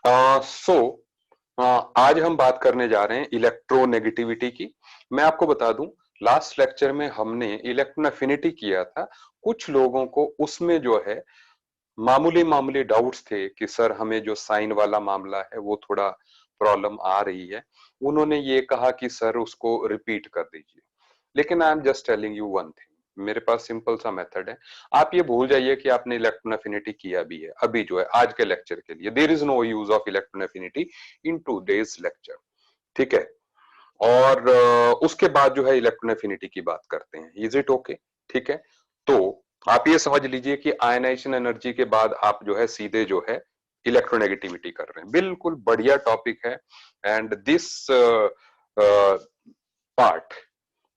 सो आज हम बात करने जा रहे हैं इलेक्ट्रोनेगेटिविटी की। मैं आपको बता दूं, लास्ट लेक्चर में हमने इलेक्ट्रॉन एफिनिटी किया था। कुछ लोगों को उसमें जो है मामूली मामूली डाउट्स थे कि सर हमें जो साइन वाला मामला है वो थोड़ा प्रॉब्लम आ रही है। उन्होंने ये कहा कि सर उसको रिपीट कर दीजिए, लेकिन I am just telling you one thing. मेरे पास सिंपल सा मेथड है। आप ये भूल जाइए कि आपने इलेक्ट्रॉन एफिनिटी किया भी है। अभी जो है आज के लेक्चर के लिए there is no use of electron affinity in today's lecture, ठीक है। और उसके बाद जो है इलेक्ट्रॉन एफिनिटी की बात करते हैं। Is it okay? ठीक है। तो आप ये समझ लीजिए कि आयनाइजेशन एनर्जी के बाद आप जो है सीधे जो है इलेक्ट्रोनेगेटिविटी कर रहे हैं। बिल्कुल बढ़िया टॉपिक है। And this part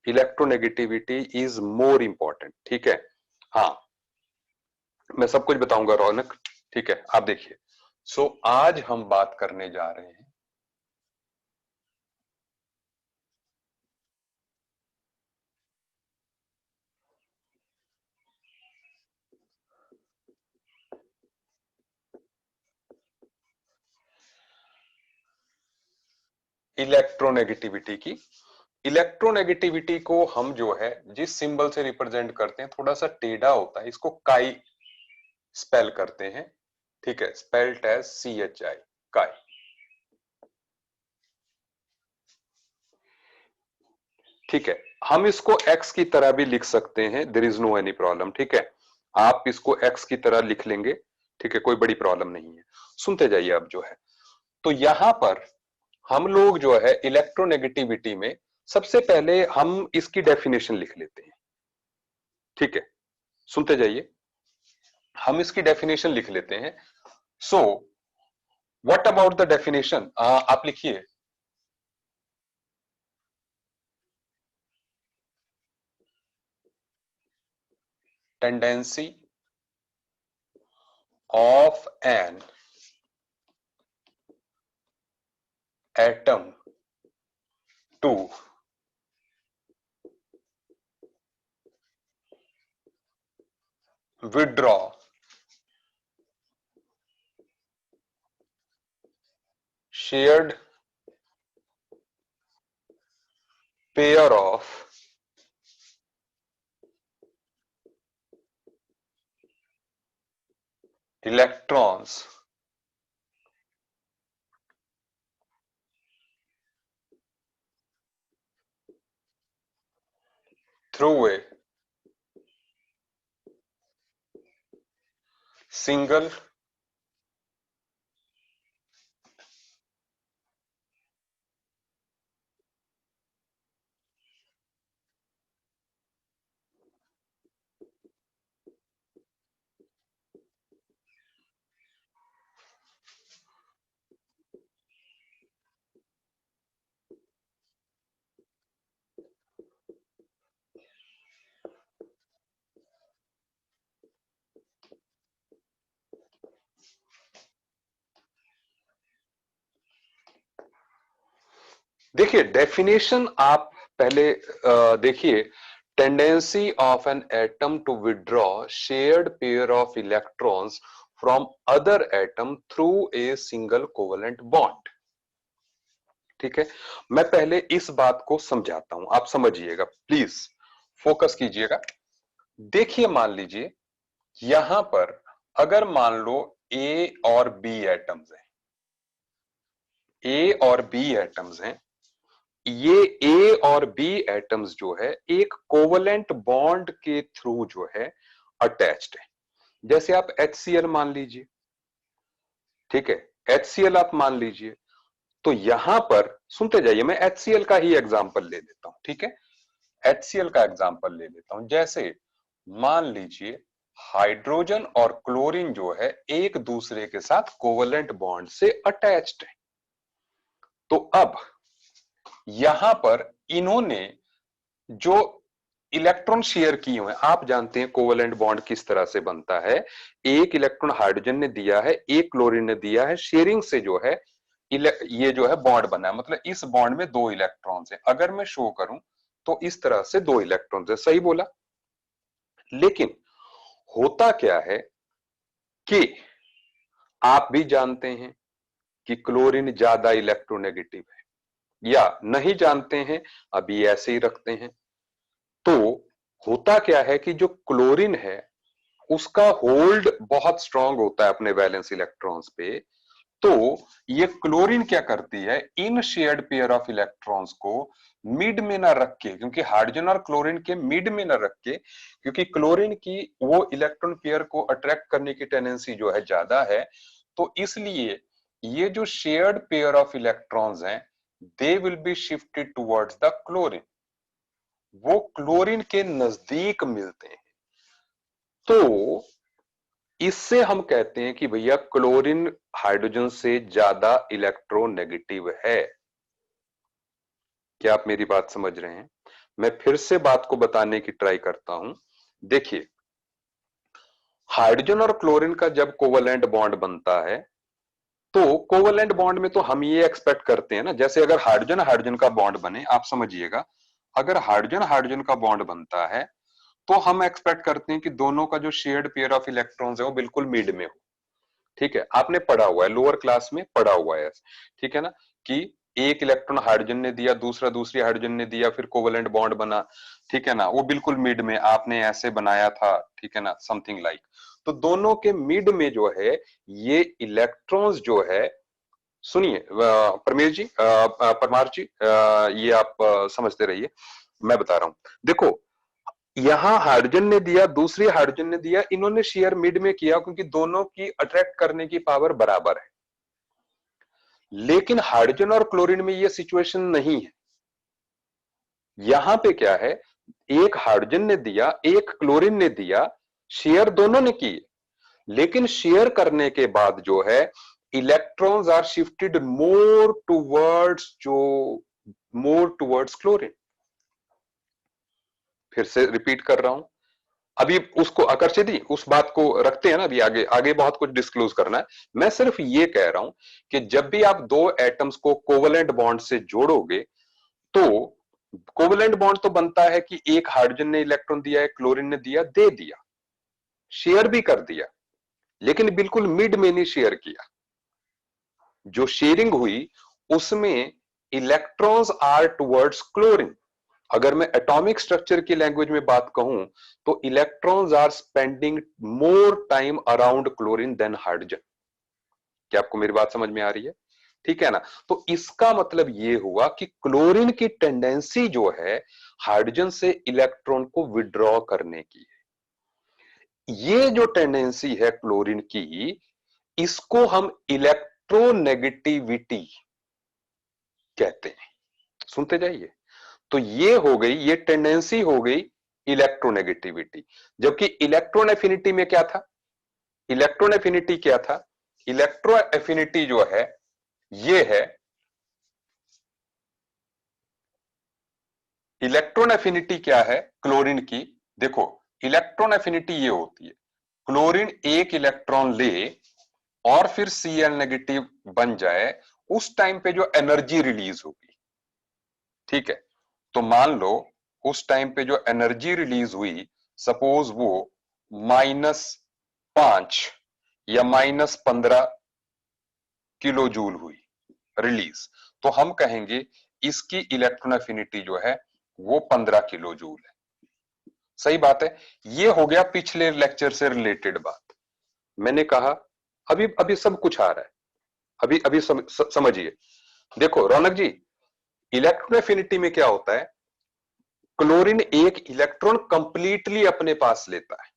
electronegativity is more important, ठीक है। हाँ, मैं सब कुछ बताऊंगा रौनक, ठीक है। आप देखिए, आज हम बात करने जा रहे हैं इलेक्ट्रोनेगेटिविटी की। इलेक्ट्रोनेगेटिविटी को हम जो है जिस सिंबल से रिप्रेजेंट करते हैं थोड़ा सा टेढ़ा होता है, इसको काई स्पेल करते हैं, ठीक है। स्पेल्ड एज CHI, काई। ठीक है। हम इसको एक्स की तरह भी लिख सकते हैं, there is no any problem, ठीक है। आप इसको एक्स की तरह लिख लेंगे, ठीक है, कोई बड़ी प्रॉब्लम नहीं है। सुनते जाइए अब जो है। तो यहां पर हम लोग जो है इलेक्ट्रोनेगेटिविटी में सबसे पहले हम इसकी डेफिनेशन लिख लेते हैं, ठीक है। सुनते जाइए, हम इसकी डेफिनेशन लिख लेते हैं। So what about the definition, आप लिखिए। Tendency of an atom to withdraw shared pair of electrons through a single देखिए डेफिनेशन आप पहले देखिए। Tendency of an atom to withdraw shared pair of electrons from other atom through a single covalent bond, ठीक है। मैं पहले इस बात को समझाता हूं, आप समझिएगा प्लीज, फोकस कीजिएगा। देखिए मान लीजिए यहां पर अगर मान लो ए और बी एटम्स हैं, ए और बी एटम्स हैं, ये ए और बी एटम्स जो है एक कोवलेंट बॉन्ड के थ्रू जो है अटैच्ड है। जैसे आप HCl मान लीजिए, ठीक है। HCl आप मान लीजिए। तो यहां पर सुनते जाइए, मैं HCl का ही एग्जांपल ले लेता हूं, ठीक है। HCl का एग्जांपल ले लेता हूं। जैसे मान लीजिए हाइड्रोजन और क्लोरीन जो है एक दूसरे के साथ कोवलेंट बॉन्ड से अटैच्ड है। तो अब यहां पर इन्होंने जो इलेक्ट्रॉन शेयर किए हुए, आप जानते हैं कोवेलेंट बॉन्ड किस तरह से बनता है। एक इलेक्ट्रॉन हाइड्रोजन ने दिया है, एक क्लोरीन ने दिया है, शेयरिंग से जो है ये जो है बॉन्ड बना है। मतलब इस बॉन्ड में दो इलेक्ट्रॉन्स हैं। अगर मैं शो करूं तो इस तरह से दो इलेक्ट्रॉन्स है, सही बोला। लेकिन होता क्या है कि आप भी जानते हैं कि क्लोरीन ज्यादा इलेक्ट्रोनेगेटिव है, या नहीं जानते हैं, अभी ऐसे ही रखते हैं। तो होता क्या है कि जो क्लोरीन है उसका होल्ड बहुत स्ट्रांग होता है अपने वैलेंस इलेक्ट्रॉन्स पे। तो ये क्लोरीन क्या करती है, इन शेयर्ड पेयर ऑफ इलेक्ट्रॉन्स को मिड में ना रख के, क्योंकि हाइड्रोजन और क्लोरीन के मिड में ना रख के, क्योंकि क्लोरीन की वो इलेक्ट्रॉन पेयर को अट्रैक्ट करने की टेंडेंसी जो है ज्यादा है, तो इसलिए ये जो शेयर्ड पेयर ऑफ इलेक्ट्रॉन्स हैं they will be shifted towards the chlorine, वो क्लोरीन के नजदीक मिलते हैं। तो इससे हम कहते हैं कि भैया क्लोरीन हाइड्रोजन से ज्यादा इलेक्ट्रोनेगेटिव है। क्या आप मेरी बात समझ रहे हैं? मैं फिर से बात को बताने की ट्राई करता हूं। देखिए, हाइड्रोजन और क्लोरीन का जब कोवलेंट बॉन्ड बनता है, तो कोवलेंट बॉन्ड में तो हम ये एक्सपेक्ट करते हैं ना, जैसे अगर हाइड्रोजन हाइड्रोजन का बॉन्ड बने, आप समझिएगा, अगर हाइड्रोजन हाइड्रोजन का बॉन्ड बनता है तो हम एक्सपेक्ट करते हैं कि दोनों का जो शेयर्ड पेयर ऑफ इलेक्ट्रॉन्स है वो बिल्कुल मिड में हो। ठीक है, आपने पढ़ा हुआ है, लोअर क्लास में पढ़ा हुआ है, ठीक है ना, कि एक इलेक्ट्रॉन हाइड्रोजन ने दिया, दूसरा दूसरी हाइड्रोजन ने दिया, फिर कोवेलेंट बॉन्ड बना, ठीक है ना, वो बिल्कुल मिड में आपने ऐसे बनाया था, ठीक है ना, समथिंग लाइक। तो दोनों के मिड में जो है ये इलेक्ट्रॉन्स जो है, सुनिए परमेश जी, परमार जी, ये आप समझते रहिए, मैं बता रहा हूं। देखो, यहां हाइड्रोजन ने दिया, दूसरी हाइड्रोजन ने दिया, इन्होंने शेयर मिड में किया क्योंकि दोनों की अट्रैक्ट करने की पावर बराबर है। लेकिन हाइड्रोजन और क्लोरीन में यह सिचुएशन नहीं है। यहां पे क्या है, एक हाइड्रोजन ने दिया, एक क्लोरीन ने दिया, शेयर दोनों ने की, लेकिन शेयर करने के बाद जो है electrons are shifted more towards chlorine. फिर से रिपीट कर रहा हूं, अभी उसको आकर्षित दी उस बात को रखते हैं ना, अभी आगे आगे बहुत कुछ डिस्क्लोज करना है। मैं सिर्फ ये कह रहा हूं कि जब भी आप दो एटम्स को कोवलेंट बॉन्ड से जोड़ोगे, तो कोवलेंट बॉन्ड तो बनता है कि एक हाइड्रोजन ने इलेक्ट्रॉन दिया है, क्लोरीन ने दिया, दे दिया, शेयर भी कर दिया, लेकिन बिल्कुल मिड में नहीं शेयर किया। जो शेयरिंग हुई उसमें इलेक्ट्रॉन्स आर टुवर्ड्स क्लोरीन। अगर मैं एटॉमिक स्ट्रक्चर की लैंग्वेज में बात कहूं, तो electrons are spending more time around chlorine than hydrogen. क्या आपको मेरी बात समझ में आ रही है? ठीक है ना। तो इसका मतलब यह हुआ कि क्लोरीन की टेंडेंसी जो है हाइड्रोजन से इलेक्ट्रॉन को विड्रॉ करने की है। ये जो टेंडेंसी है क्लोरीन की, इसको हम इलेक्ट्रोनेगेटिविटी कहते हैं। सुनते जाइए। तो ये हो गई, ये टेंडेंसी हो गई इलेक्ट्रोनेगेटिविटी। जबकि इलेक्ट्रॉन एफिनिटी में क्या था, इलेक्ट्रॉन एफिनिटी क्या था, इलेक्ट्रो एफिनिटी जो है ये है, इलेक्ट्रॉन एफिनिटी क्या है क्लोरीन की, देखो इलेक्ट्रॉन एफिनिटी ये होती है, क्लोरीन एक इलेक्ट्रॉन ले और फिर Cl नेगेटिव बन जाए, उस टाइम पे जो एनर्जी रिलीज होगी, ठीक है, तो मान लो उस टाइम पे जो एनर्जी रिलीज हुई, सपोज वो -5 या -15 किलो जूल हुई रिलीज, तो हम कहेंगे इसकी इलेक्ट्रॉन एफिनिटी जो है वो 15 किलो जूल है। सही बात है। ये हो गया पिछले लेक्चर से रिलेटेड बात। मैंने कहा अभी अभी सब कुछ आ रहा है, अभी अभी समझिए। देखो रौनक जी, इलेक्ट्रॉन एफिनिटी में क्या होता है, क्लोरीन एक इलेक्ट्रॉन कंप्लीटली अपने पास लेता है।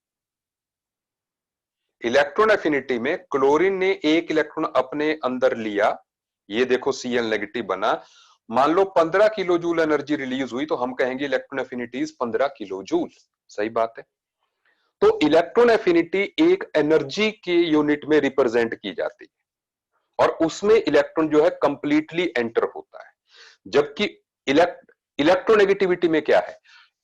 इलेक्ट्रॉन एफिनिटी में क्लोरीन ने एक इलेक्ट्रॉन अपने अंदर लिया, ये देखो Cl नेगेटिव बना, मान लो 15 किलो जूल एनर्जी रिलीज हुई, तो हम कहेंगे इलेक्ट्रॉन एफिनिटी 15 किलो जूल। सही बात है। तो इलेक्ट्रॉन एफिनिटी एक एनर्जी के यूनिट में रिप्रेजेंट की जाती है और उसमें इलेक्ट्रॉन जो है कंप्लीटली एंटर होता है। जबकि इलेक्ट्रोनेगेटिविटी में क्या है,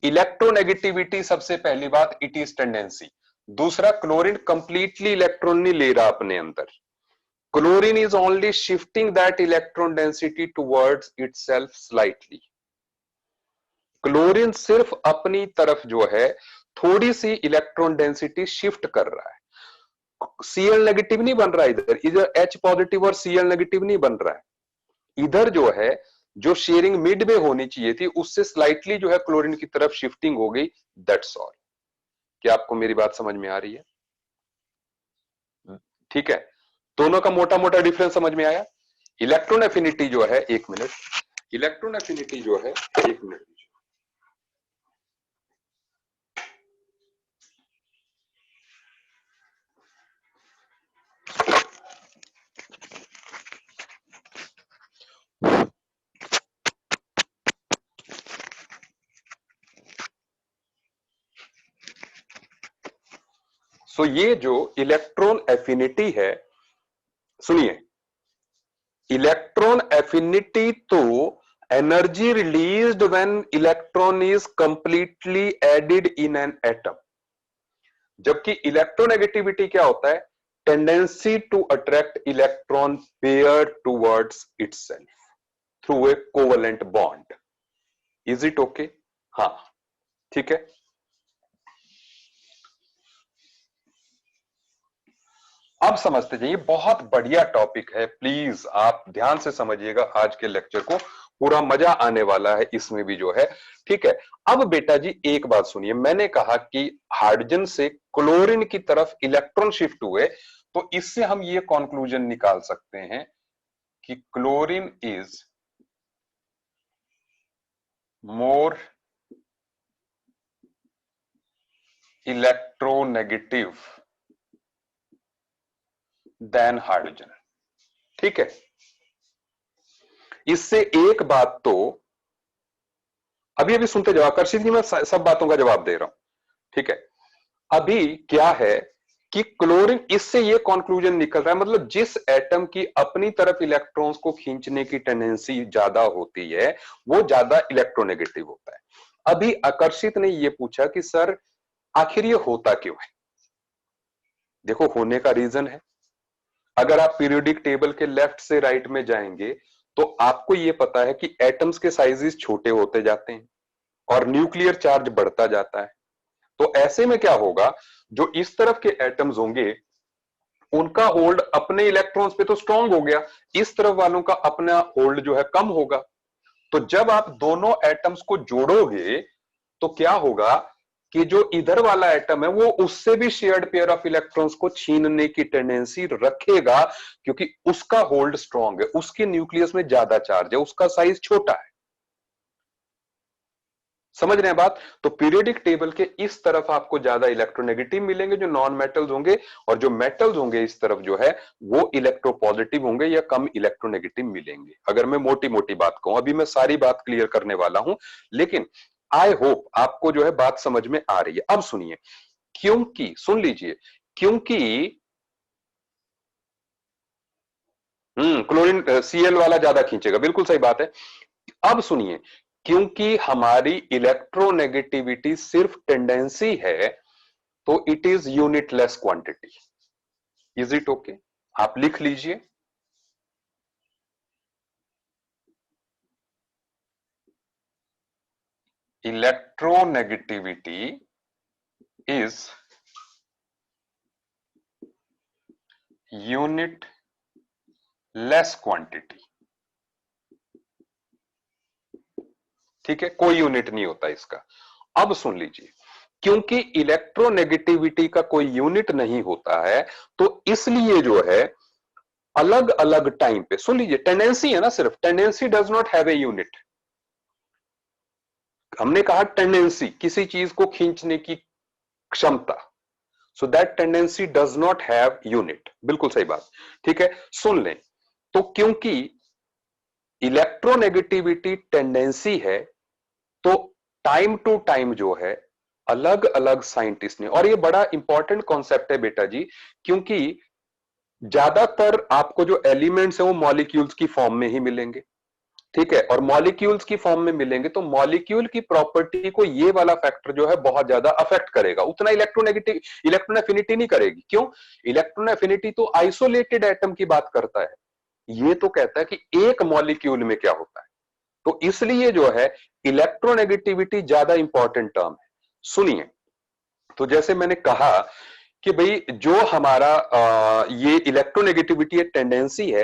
इलेक्ट्रोनेगेटिविटी सबसे पहली बात इट इज टेंडेंसी, दूसरा क्लोरीन कंप्लीटली इलेक्ट्रॉन नहीं ले रहा अपने अंदर, chlorine is only shifting that electron density towards itself slightly. Chlorine सिर्फ अपनी तरफ जो है थोड़ी सी इलेक्ट्रॉन डेंसिटी शिफ्ट कर रहा है। Cl नेगेटिव नहीं बन रहा है, इधर इधर H पॉजिटिव और Cl नेगेटिव नहीं बन रहा है। इधर जो है, जो शेयरिंग मिड में होनी चाहिए थी उससे स्लाइटली जो है क्लोरीन की तरफ शिफ्टिंग हो गई, दैट्स ऑल। क्या आपको मेरी बात समझ में आ रही है? ठीक है, दोनों का मोटा मोटा डिफरेंस समझ में आया। इलेक्ट्रॉन एफिनिटी जो है, एक मिनट, इलेक्ट्रॉन एफिनिटी जो है, एक मिनट, सो ये जो इलेक्ट्रॉन एफिनिटी है, सुनिए, इलेक्ट्रॉन एफिनिटी तो energy released when electron is completely added in an atom, जबकि इलेक्ट्रोनेगेटिविटी क्या होता है? Tendency to attract electron pair towards itself through a covalent bond. Is it okay? हाँ, ठीक है। अब समझते जाइए, बहुत बढ़िया टॉपिक है, प्लीज आप ध्यान से समझिएगा आज के लेक्चर को, पूरा मजा आने वाला है इसमें भी जो है। ठीक है, अब बेटा जी एक बात सुनिए, मैंने कहा कि हाइड्रोजन से क्लोरीन की तरफ इलेक्ट्रॉन शिफ्ट हुए, तो इससे हम ये कंक्लूजन निकाल सकते हैं कि chlorine is more electronegative than hydrogen. ठीक है, इससे एक बात तो अभी अभी सुनते जाओ, आकर्षित जी मैं सब बातों का जवाब दे रहा हूं। ठीक है, अभी क्या है कि क्लोरीन, इससे ये कंक्लूजन निकल रहा है, मतलब जिस एटम की अपनी तरफ इलेक्ट्रॉन्स को खींचने की टेंडेंसी ज्यादा होती है वो ज्यादा इलेक्ट्रोनेगेटिव होता है। अभी आकर्षित ने ये पूछा कि सर आखिर ये होता क्यों है? देखो, होने का रीजन है, अगर आप पीरियोडिक टेबल के लेफ्ट से राइट में जाएंगे तो आपको ये पता है कि एटम्स के साइजेस छोटे होते जाते हैं और न्यूक्लियर चार्ज बढ़ता जाता है। तो ऐसे में क्या होगा, जो इस तरफ के एटम्स होंगे उनका होल्ड अपने इलेक्ट्रॉन्स पे तो स्ट्रांग हो गया, इस तरफ वालों का अपना होल्ड जो है कम होगा। तो जब आप दोनों एटम्स को जोड़ोगे तो क्या होगा कि जो इधर वाला एटम है वो उससे भी शेयर्ड पेयर ऑफ इलेक्ट्रॉन्स को छीनने की टेंडेंसी रखेगा, क्योंकि उसका होल्ड स्ट्रांग है, उसके न्यूक्लियस में ज्यादा चार्ज है, उसका साइज छोटा है। समझ रहे हैं बात? तो पीरियोडिक टेबल के इस तरफ आपको ज्यादा इलेक्ट्रोनेगेटिव मिलेंगे जो नॉन मेटल्स होंगे, और जो मेटल्स होंगे इस तरफ जो है वो इलेक्ट्रोपॉजिटिव होंगे या कम इलेक्ट्रोनेगेटिव मिलेंगे। अगर मैं मोटी मोटी बात कहूं, अभी मैं सारी बात क्लियर करने वाला हूं, लेकिन आई होप आपको जो है बात समझ में आ रही है। अब सुनिए, क्योंकि सुन लीजिए, क्योंकि क्लोरीन Cl वाला ज्यादा खींचेगा, बिल्कुल सही बात है। अब सुनिए, क्योंकि हमारी इलेक्ट्रोनेगेटिविटी सिर्फ टेंडेंसी है तो it is unitless quantity. Is it okay? आप लिख लीजिए, electronegativity is unit less quantity. ठीक है, कोई यूनिट नहीं होता इसका। अब सुन लीजिए, क्योंकि इलेक्ट्रोनेगेटिविटी का कोई यूनिट नहीं होता है तो इसलिए जो है अलग अलग टाइम पे, सुन लीजिए, टेंडेंसी है ना, सिर्फ tendency does not have a unit. हमने कहा टेंडेंसी, किसी चीज को खींचने की क्षमता, so that tendency does not have unit, बिल्कुल सही बात। ठीक है, सुन लें, तो क्योंकि इलेक्ट्रोनेगेटिविटी टेंडेंसी है तो टाइम टू टाइम जो है अलग अलग साइंटिस्ट ने, और ये बड़ा इंपॉर्टेंट कॉन्सेप्ट है बेटा जी, क्योंकि ज्यादातर आपको जो एलिमेंट्स है वो मॉलिक्यूल्स की फॉर्म में ही मिलेंगे। ठीक है, और मॉलिक्यूल्स की फॉर्म में मिलेंगे तो मॉलिक्यूल की प्रॉपर्टी को ये वाला फैक्टर जो है बहुत ज्यादा अफेक्ट करेगा, उतना इलेक्ट्रोनेगेटिव इलेक्ट्रॉन एफिनिटी नहीं करेगी। क्यों? इलेक्ट्रॉन एफिनिटी तो आइसोलेटेड एटम की बात करता है, ये तो कहता है कि एक मॉलिक्यूल में क्या होता है। तो इसलिए जो है इलेक्ट्रोनेगेटिविटी ज्यादा इंपॉर्टेंट टर्म है। सुनिए, तो जैसे मैंने कहा कि भाई जो हमारा ये इलेक्ट्रोनेगेटिविटी टेंडेंसी है,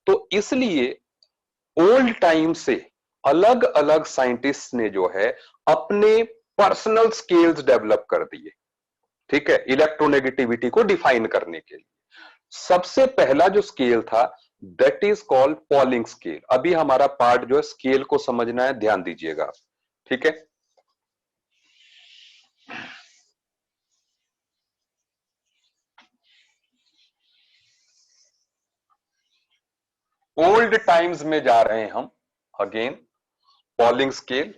तो इसलिए ओल्ड टाइम से अलग अलग साइंटिस्ट ने जो है अपने पर्सनल स्केल्स डेवलप कर दिए, ठीक है, इलेक्ट्रोनेगेटिविटी को डिफाइन करने के लिए। सबसे पहला जो स्केल था that is called polling scale. अभी हमारा पार्ट जो है स्केल को समझना है, ध्यान दीजिएगा, ठीक है। ओल्ड टाइम्स में जा रहे हैं हम अगेन। पॉलिंग स्केल,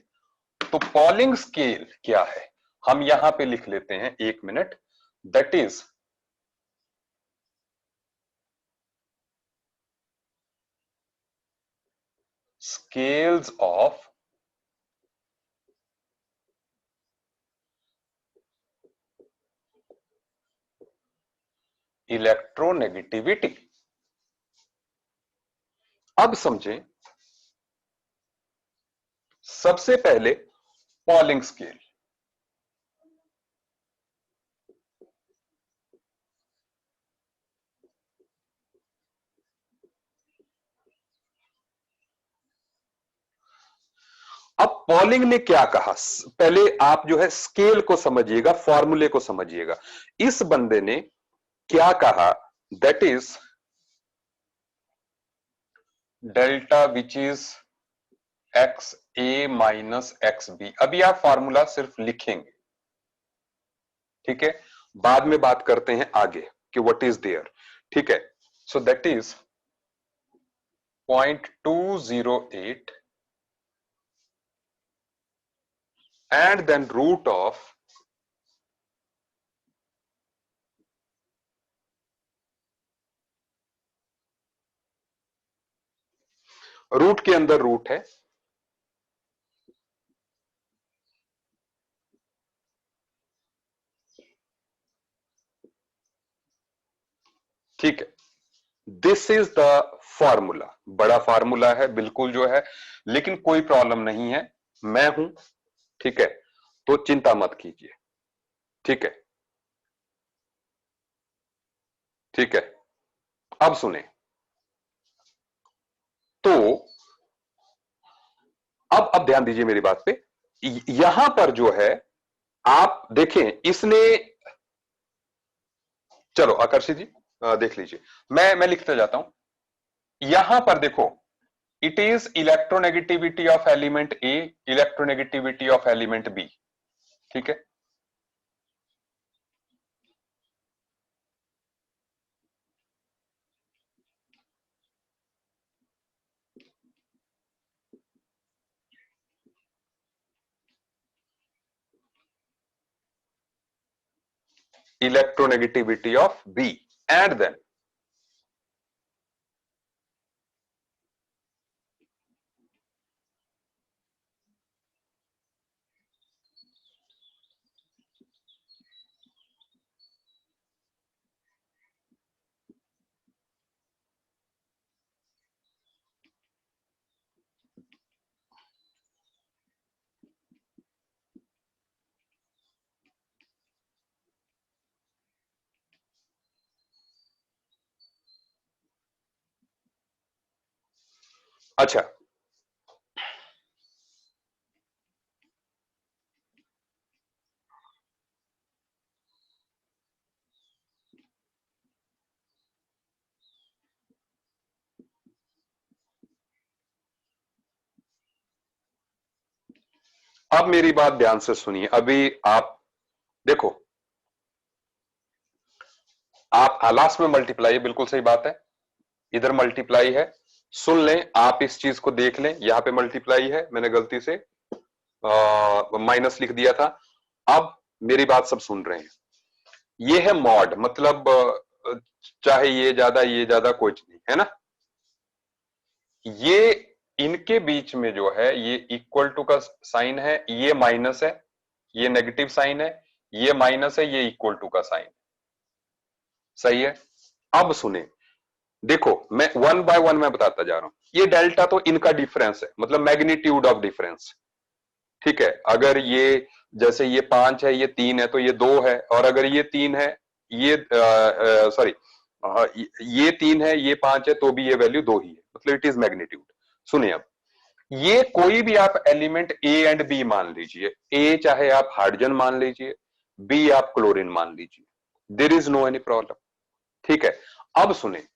तो पॉलिंग स्केल क्या है हम यहां पे लिख लेते हैं, एक minute. That is scales of electronegativity. अब समझें, सबसे पहले पॉलिंग स्केल। अब पॉलिंग ने क्या कहा, पहले आप जो है स्केल को समझिएगा, फॉर्मूले को समझिएगा। इस बंदे ने क्या कहा, that is delta which is X A minus X B. अभी आप फॉर्मूला सिर्फ लिखेंगे, ठीक है, बाद में बात करते हैं आगे कि व्हाट इज देयर, ठीक है। So that is 0.208 and then root of root के अंदर रूट है, ठीक है। This is the formula. बड़ा फॉर्मूला है बिल्कुल जो है, लेकिन कोई प्रॉब्लम नहीं है, मैं हूं, ठीक है, तो चिंता मत कीजिए, ठीक है, ठीक है। अब सुने, तो अब ध्यान दीजिए मेरी बात पे। यहां पर जो है आप देखें, इसने, चलो आकर्षित जी देख लीजिए, मैं लिखते जाता हूं। यहां पर देखो, it is electronegativity of element A, electronegativity of element B, ठीक है। Electronegativity of B and then, अच्छा, अब मेरी बात ध्यान से सुनिए। अभी आप देखो, आप लास्ट में मल्टीप्लाई है, बिल्कुल सही बात है, इधर मल्टीप्लाई है, सुन लें, आप इस चीज को देख लें, यहां पे मल्टीप्लाई है, मैंने गलती से माइनस लिख दिया था। अब मेरी बात सब सुन रहे हैं, ये है मॉड, मतलब चाहे ये ज्यादा कुछ नहीं है ना, ये इनके बीच में जो है ये इक्वल टू का साइन है, ये माइनस है, ये नेगेटिव साइन है, ये माइनस है, ये इक्वल टू का साइन, सही है। अब सुने, देखो मैं वन बाय वन मैं बताता जा रहा हूं। ये डेल्टा तो इनका डिफरेंस है, मतलब मैग्नीट्यूड ऑफ डिफरेंस, ठीक है। अगर ये, जैसे ये 5 है, ये 3 है, तो ये 2 है, और अगर ये 3 है, ये सॉरी ये 3 है, ये 5 है, तो भी ये वैल्यू 2 ही है, मतलब इट इज मैग्नीट्यूड। सुनिए अब, ये कोई भी आप एलिमेंट ए एंड बी मान लीजिए, ए चाहे आप हाइड्रोजन मान लीजिए, बी आप क्लोरीन मान लीजिए, there is no any problem. ठीक है, अब सुने,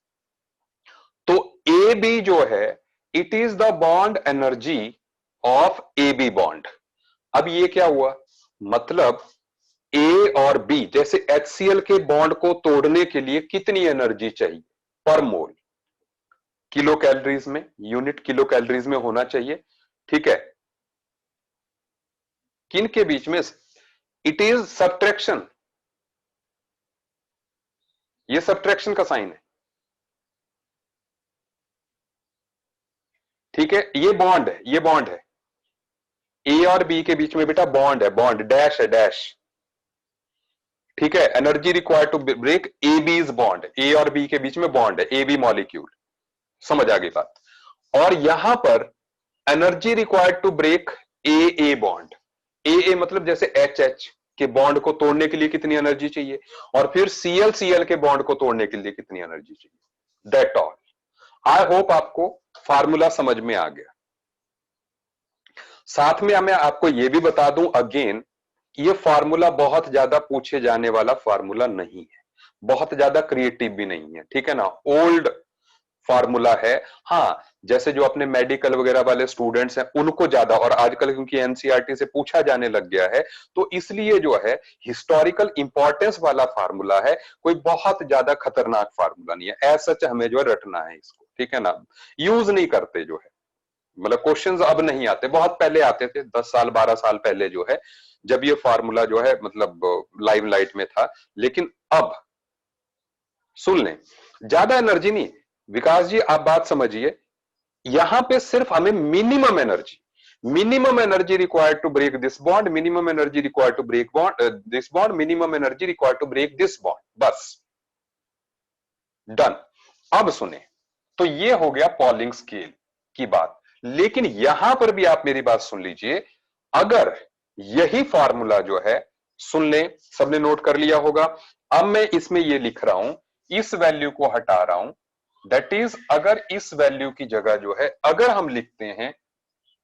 तो ए बी जो है, it is the bond energy of A B bond. अब ये क्या हुआ, मतलब ए और बी जैसे HCl के बॉन्ड को तोड़ने के लिए कितनी एनर्जी चाहिए पर मोल, किलो कैलोरीज में, यूनिट किलो कैलोरीज में होना चाहिए। ठीक है, किन के बीच में, इट इज सब्ट्रैक्शन, ये सब्ट्रैक्शन का साइन है। ठीक है, ये बॉन्ड है, ये बॉन्ड है, ए और बी के बीच में बेटा बॉन्ड है, बॉन्ड डैश है, डैश। ठीक है, energy required to break A B is bond, A और बी के बीच में बॉन्ड है, ए बी मॉलिक्यूल, समझ आ गई बात। और यहां पर energy required to break A A bond, A मतलब जैसे एच एच के बॉन्ड को तोड़ने के लिए कितनी एनर्जी चाहिए, और फिर सीएल सीएल के बॉन्ड को तोड़ने के लिए कितनी एनर्जी चाहिए, दैट ऑल। आई होप आपको फार्मूला समझ में आ गया। साथ में मैं आपको यह भी बता दूं अगेन, ये फार्मूला बहुत ज्यादा पूछे जाने वाला फार्मूला नहीं है, बहुत ज्यादा क्रिएटिव भी नहीं है, ठीक है ना, ओल्ड फार्मूला है। हाँ, जैसे जो अपने मेडिकल वगैरह वाले स्टूडेंट्स हैं उनको ज्यादा, और आजकल क्योंकि एनसीईआरटी से पूछा जाने लग गया है, तो इसलिए जो है हिस्टोरिकल इंपॉर्टेंस वाला फार्मूला है, कोई बहुत ज्यादा खतरनाक फार्मूला नहीं है, एज सच हमें जो है रटना है इसको, ठीक है ना, यूज नहीं करते जो है, मतलब क्वेश्चंस अब नहीं आते, बहुत पहले आते थे, 10 साल 12 साल पहले जो है, जब ये फार्मूला जो है मतलब लाइमलाइट में था। लेकिन अब सुन लें, ज्यादा एनर्जी नहीं, विकास जी आप बात समझिए, यहां पे सिर्फ हमें minimum energy required to break this bond, minimum energy required to break bond this bond, minimum energy required to break this bond, बस डन। अब सुने, तो ये हो गया पॉलिंग स्केल की बात, लेकिन यहां पर भी आप मेरी बात सुन लीजिए, अगर यही फार्मूला जो है, सुन ले, सबने नोट कर लिया होगा, अब मैं इसमें ये लिख रहा हूं, इस वैल्यू को हटा रहा हूं, दैट इज अगर इस वैल्यू की जगह जो है अगर हम लिखते हैं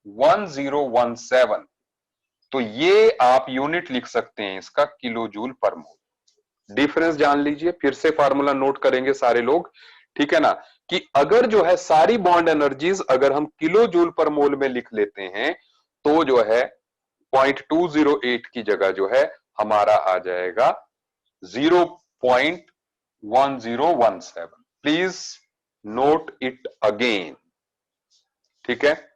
1017, तो ये आप यूनिट लिख सकते हैं इसका किलो जूल पर मोल। डिफरेंस जान लीजिए, फिर से फार्मूला नोट करेंगे सारे लोग, ठीक है ना, कि अगर जो है सारी बॉन्ड एनर्जीज अगर हम किलो जूल पर मोल में लिख लेते हैं, तो जो है 0.208 की जगह जो है हमारा आ जाएगा 0.1017। प्लीज नोट इट अगेन, ठीक है।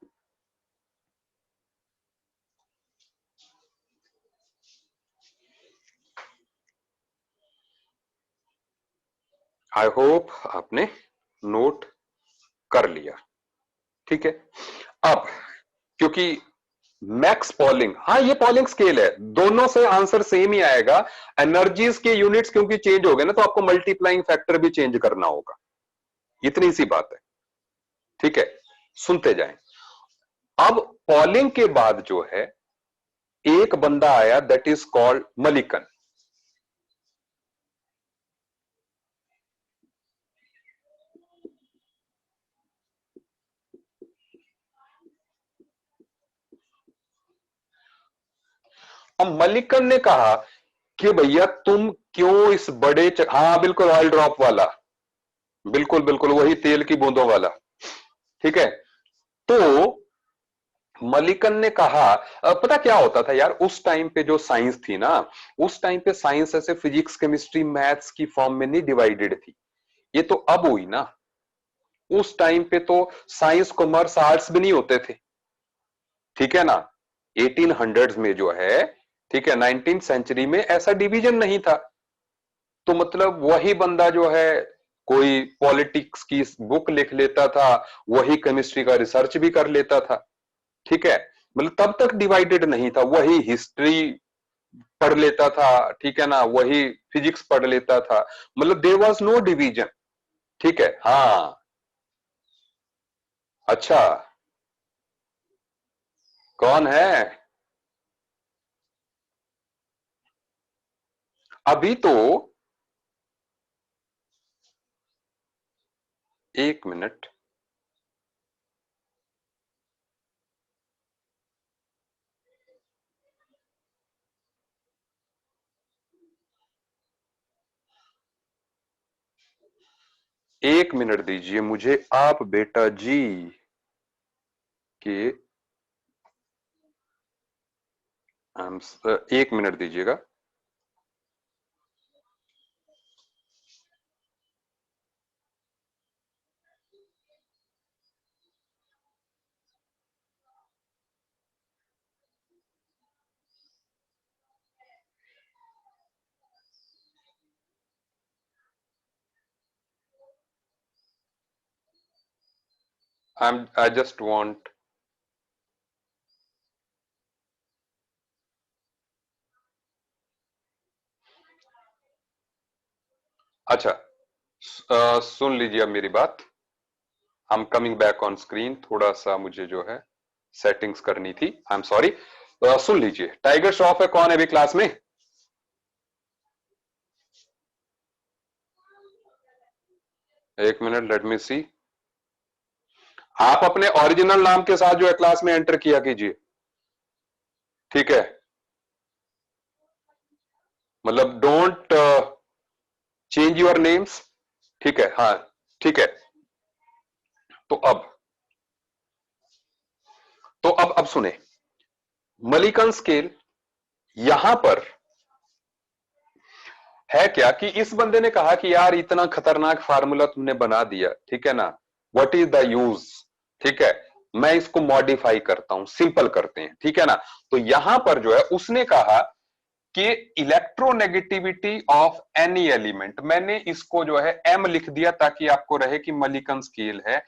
आई होप आपने नोट कर लिया, ठीक है। अब क्योंकि मैक्स पॉलिंग, हाँ ये पॉलिंग स्केल है, दोनों से आंसर सेम ही आएगा, एनर्जीज के यूनिट्स क्योंकि चेंज हो गए ना, तो आपको मल्टीप्लाइंग फैक्टर भी चेंज करना होगा, इतनी सी बात है, ठीक है। सुनते जाएं, अब पॉलिंग के बाद जो है एक बंदा आया, दैट इज कॉल्ड मलिकन। अब मलिकन ने कहा कि भैया तुम क्यों इस बड़े हाँ बिल्कुल ऑयल ड्रॉप वाला, बिल्कुल बिल्कुल वही तेल की बूंदों वाला, ठीक है। तो मलिकन ने कहा, पता क्या होता था यार, उस टाइम पे जो साइंस थी ना, उस टाइम पे साइंस ऐसे फिजिक्स केमिस्ट्री मैथ्स की फॉर्म में नहीं डिवाइडेड थी, ये तो अब हुई ना, उस टाइम पे तो साइंस कॉमर्स आर्ट्स भी नहीं होते थे, ठीक है ना, 1800s में जो है, ठीक है, 19th सेंचुरी में ऐसा डिवीजन नहीं था। तो मतलब वही बंदा जो है कोई पॉलिटिक्स की बुक लिख लेता था, वही केमिस्ट्री का रिसर्च भी कर लेता था, ठीक है, मतलब तब तक डिवाइडेड नहीं था, वही हिस्ट्री पढ़ लेता था, ठीक है ना, वही फिजिक्स पढ़ लेता था, मतलब देयर वाज नो डिवीजन, ठीक है। हाँ, अच्छा, कौन है, अभी तो एक मिनट। एक मिनट दीजिए मुझे आप बेटा जी के एक मिनट दीजिएगा। I just want. अच्छा, सुन लीजिए अब मेरी बात। I am coming back on screen, थोड़ा सा मुझे जो है सेटिंग्स करनी थी, आई एम सॉरी। सुन लीजिए, टाइगर श्रॉफ है कौन है अभी क्लास में? एक मिनट, लेट मी सी। आप अपने ओरिजिनल नाम के साथ जो है क्लास में एंटर किया कीजिए, ठीक है? मतलब डोंट चेंज योर नेम्स, ठीक है? हाँ, ठीक है। तो अब अब सुने, मलिकन स्केल यहां पर है क्या कि इस बंदे ने कहा कि यार इतना खतरनाक फार्मूला तुमने बना दिया, ठीक है ना, व्हाट इज द यूज, ठीक है, मैं इसको मॉडिफाई करता हूं, सिंपल करते हैं, ठीक है ना। तो यहां पर जो है उसने कहा कि इलेक्ट्रोनेगेटिविटी ऑफ एनी एलिमेंट, मैंने इसको जो है एम लिख दिया ताकि आपको रहे कि मलिकन स्केल है।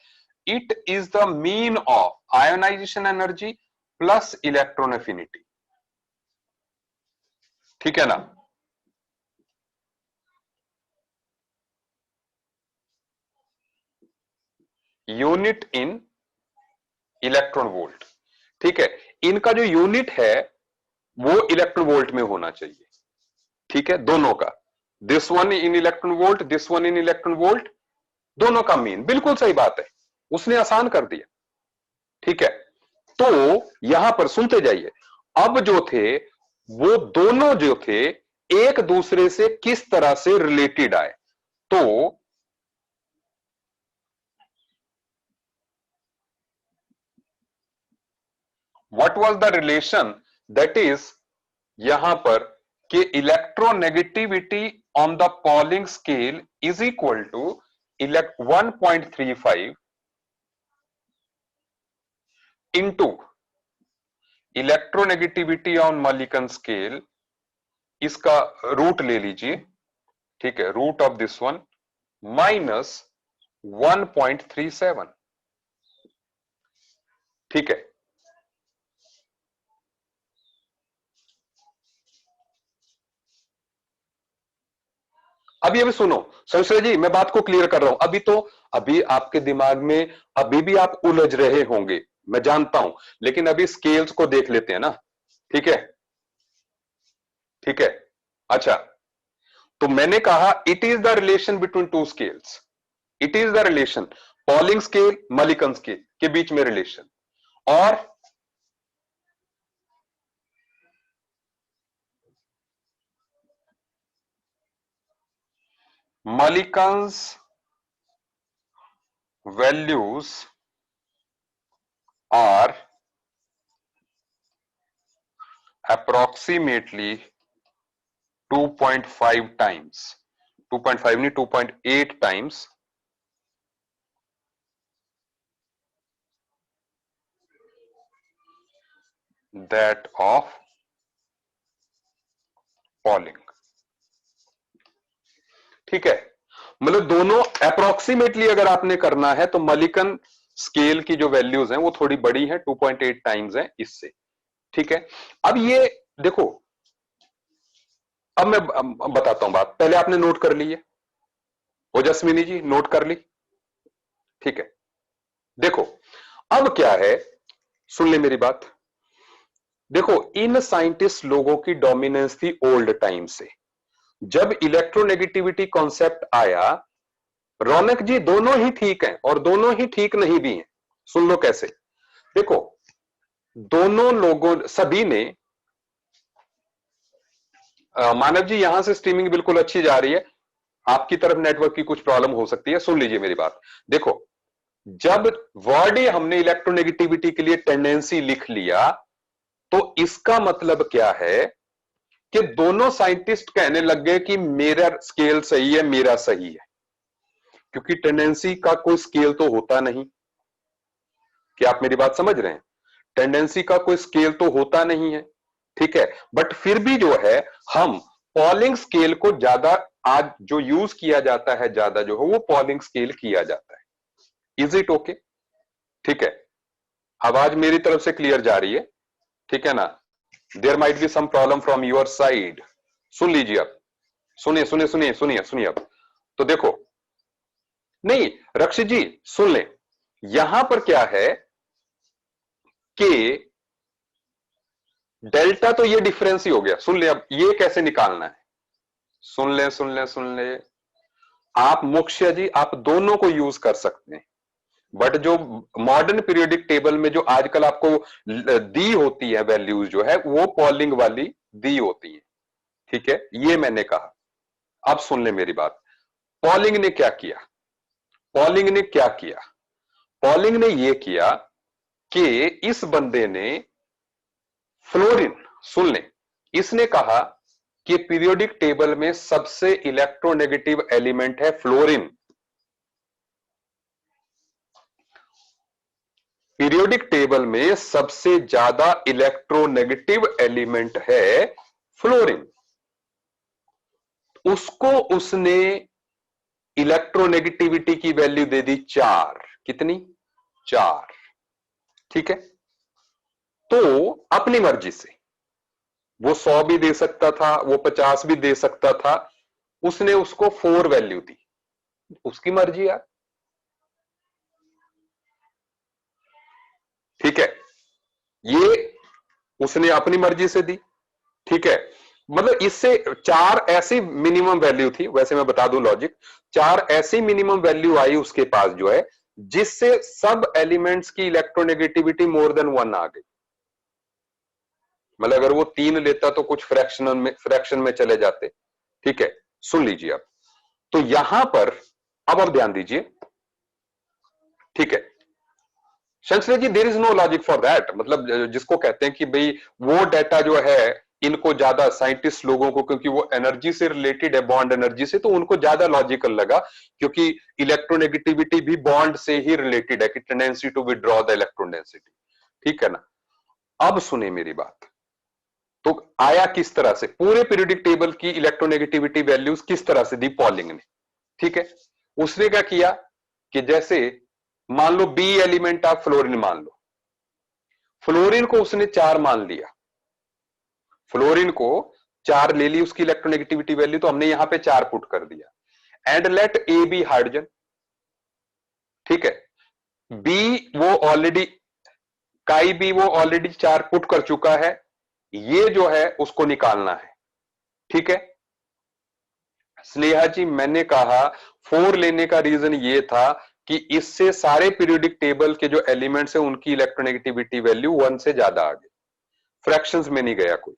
It is the mean of ionization energy plus electron affinity, ठीक है ना। यूनिट इन इलेक्ट्रॉन वोल्ट, ठीक है। इनका जो यूनिट है वो इलेक्ट्रॉन वोल्ट में होना चाहिए, ठीक है, दोनों का। This one in electron volt, this one in electron volt, दोनों का मीन, बिल्कुल सही बात है, उसने आसान कर दिया, ठीक है। तो यहां पर सुनते जाइए, अब जो थे वो दोनों जो थे एक दूसरे से किस तरह से रिलेटेड आए। तो what was the relation, that is यहां पर कि electronegativity on the Pauling scale is equal to 1.35 into electronegativity on Mulliken scale, इसका रूट ले लीजिए, ठीक है, root of this one minus 1.37, ठीक है। अभी सुनो संशय जी, मैं बात को क्लियर कर रहा हूं। अभी आपके दिमाग में अभी भी आप उलझ रहे होंगे, मैं जानता हूं, लेकिन अभी स्केल्स को देख लेते हैं ना, ठीक है, ठीक है। अच्छा, तो मैंने कहा it is the relation between two scales, it is the relation Pauling scale Mulliken scale के बीच में रिलेशन, और Mulliken's values are approximately 2.5 times, 2.5 नहीं 2.8 times that of पॉलिंग, ठीक है। मतलब दोनों अप्रोक्सीमेटली अगर आपने करना है तो मलिकन स्केल की जो वैल्यूज हैं वो थोड़ी बड़ी है, 2.8 टाइम्स है इससे, ठीक है। अब ये देखो, अब मैं बताता हूं बात, पहले आपने नोट कर ली है, ओजस्विनी जी नोट कर ली, ठीक है। देखो अब क्या है, सुन ले मेरी बात। देखो इन साइंटिस्ट लोगों की डोमिनेंस थी ओल्ड टाइम से, जब इलेक्ट्रोनेगेटिविटी कॉन्सेप्ट आया रौनक जी दोनों ही ठीक हैं और दोनों ही ठीक नहीं भी हैं। सुन लो कैसे। देखो, दोनों लोगों सभी ने मानव जी यहां से स्ट्रीमिंग बिल्कुल अच्छी जा रही है, आपकी तरफ नेटवर्क की कुछ प्रॉब्लम हो सकती है। सुन लीजिए मेरी बात। देखो, जब वर्ड ही हमने इलेक्ट्रोनेगेटिविटी के लिए टेंडेंसी लिख लिया, तो इसका मतलब क्या है कि दोनों साइंटिस्ट कहने लग गए कि मेरा स्केल सही है, मेरा सही है, क्योंकि टेंडेंसी का कोई स्केल तो होता नहीं। क्या आप मेरी बात समझ रहे हैं? टेंडेंसी का कोई स्केल तो होता नहीं है, ठीक है। बट फिर भी जो है, हम पॉलिंग स्केल को ज्यादा, आज जो यूज किया जाता है ज्यादा जो है वो पॉलिंग स्केल किया जाता है। Is it okay? ठीक है। आवाज मेरी तरफ से क्लियर जा रही है, ठीक है ना? There might be some problem from your side. सुन लीजिए अब, सुनिए सुनिए सुनिए सुनिए सुनिए अब। तो देखो, नहीं रक्षित जी सुन ले, यहां पर क्या है कि डेल्टा तो ये डिफरेंस ही हो गया। सुन ले अब, ये कैसे निकालना है, सुन ले सुन ले सुन ले। आप मुख्य जी आप दोनों को यूज कर सकते हैं, बट जो मॉडर्न पीरियोडिक टेबल में जो आजकल आपको दी होती है वैल्यूज जो है वो पॉलिंग वाली दी होती है, ठीक है, ये मैंने कहा। अब सुन ले मेरी बात। पॉलिंग ने क्या किया, पॉलिंग ने क्या किया, पॉलिंग ने यह किया कि इस बंदे ने फ्लोरीन, सुन ले, इसने कहा कि पीरियोडिक टेबल में सबसे इलेक्ट्रोनेगेटिव एलिमेंट है फ्लोरीन। पीरियोडिक टेबल में सबसे ज्यादा इलेक्ट्रोनेगेटिव एलिमेंट है फ्लोरीन। उसको उसने इलेक्ट्रोनेगेटिविटी की वैल्यू दे दी 4। कितनी? 4। ठीक है। तो अपनी मर्जी से वो 100 भी दे सकता था, वो 50 भी दे सकता था, उसने उसको 4 वैल्यू दी। उसकी मर्जी यार, ठीक है, ये उसने अपनी मर्जी से दी, ठीक है। मतलब इससे 4 ऐसी मिनिमम वैल्यू थी, वैसे मैं बता दूं लॉजिक, 4 ऐसी मिनिमम वैल्यू आई उसके पास जो है जिससे सब एलिमेंट्स की इलेक्ट्रोनेगेटिविटी मोर देन 1 आ गई। मतलब अगर वो 3 लेता तो कुछ फ्रैक्शन में चले जाते, ठीक है। सुन लीजिए अब, तो यहां पर अब आप ध्यान दीजिए, ठीक है। शंसले ji there is no logic for that, मतलब जिसको कहते हैं कि भाई वो डाटा जो है इनको ज्यादा साइंटिस्ट लोगों को, क्योंकि वो एनर्जी से रिलेटेड है, बॉन्ड एनर्जी से, तो उनको ज्यादा लॉजिकल लगा, क्योंकि इलेक्ट्रोनेगेटिविटी भी बॉन्ड से ही रिलेटेड है कि tendency to withdraw the electron density, ठीक है ना? अब सुने मेरी बात। तो आया किस तरह से, पूरे पीरियोडिक टेबल की इलेक्ट्रोनेगेटिविटी वैल्यूज किस तरह से दी पॉलिंग ने, ठीक है। उसने क्या किया कि जैसे मान लो बी एलिमेंट आप फ्लोरीन मान लो, फ्लोरीन को उसने 4 मान लिया, फ्लोरीन को 4 ले ली उसकी इलेक्ट्रोनेगेटिविटी वैल्यू, तो हमने यहां पे 4 पुट कर दिया। And let A B hydrogen, ठीक है। बी वो ऑलरेडी, काई बी वो ऑलरेडी 4 पुट कर चुका है, ये जो है उसको निकालना है, ठीक है। स्नेहा जी मैंने कहा 4 लेने का रीजन ये था कि इससे सारे पीरियोडिक टेबल के जो एलिमेंट्स है उनकी इलेक्ट्रोनेगेटिविटी वैल्यू 1 से ज्यादा आ गई, फ्रैक्शंस में नहीं गया कोई,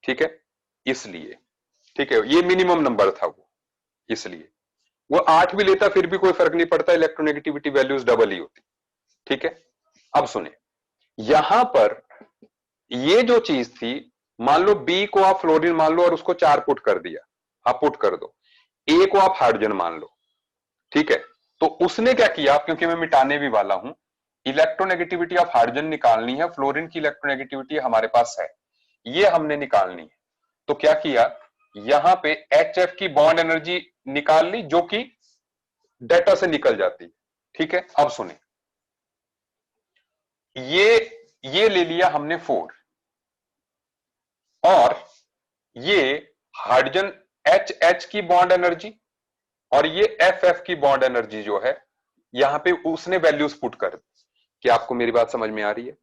ठीक है, इसलिए, ठीक है, ये मिनिमम नंबर था वो, इसलिए वो 8 भी लेता फिर भी कोई फर्क नहीं पड़ता, इलेक्ट्रोनेगेटिविटी वैल्यूज डबल ही होती, ठीक है। अब सुने, यहां पर ये जो चीज थी, मान लो बी को आप फ्लोरीन मान लो और उसको 4 पुट कर दिया, आप पुट कर दो, ए को आप हाइड्रोजन मान लो, ठीक है। तो उसने क्या किया, क्योंकि मैं मिटाने भी वाला हूं, इलेक्ट्रोनेगेटिविटी ऑफ हाइड्रोजन निकालनी है, फ्लोरीन की इलेक्ट्रोनेगेटिविटी हमारे पास है, ये हमने निकालनी है। तो क्या किया, यहां पे एच एफ की बॉन्ड एनर्जी निकाल ली जो कि डेटा से निकल जाती है, ठीक है। अब सुने, ये ये ले लिया हमने 4, और ये हाइड्रोजन एच एच की बॉन्ड एनर्जी और ये एफ एफ की बॉन्ड एनर्जी जो है यहां पे उसने वैल्यूज पुट कर दी। क्या आपको मेरी बात समझ में आ रही है?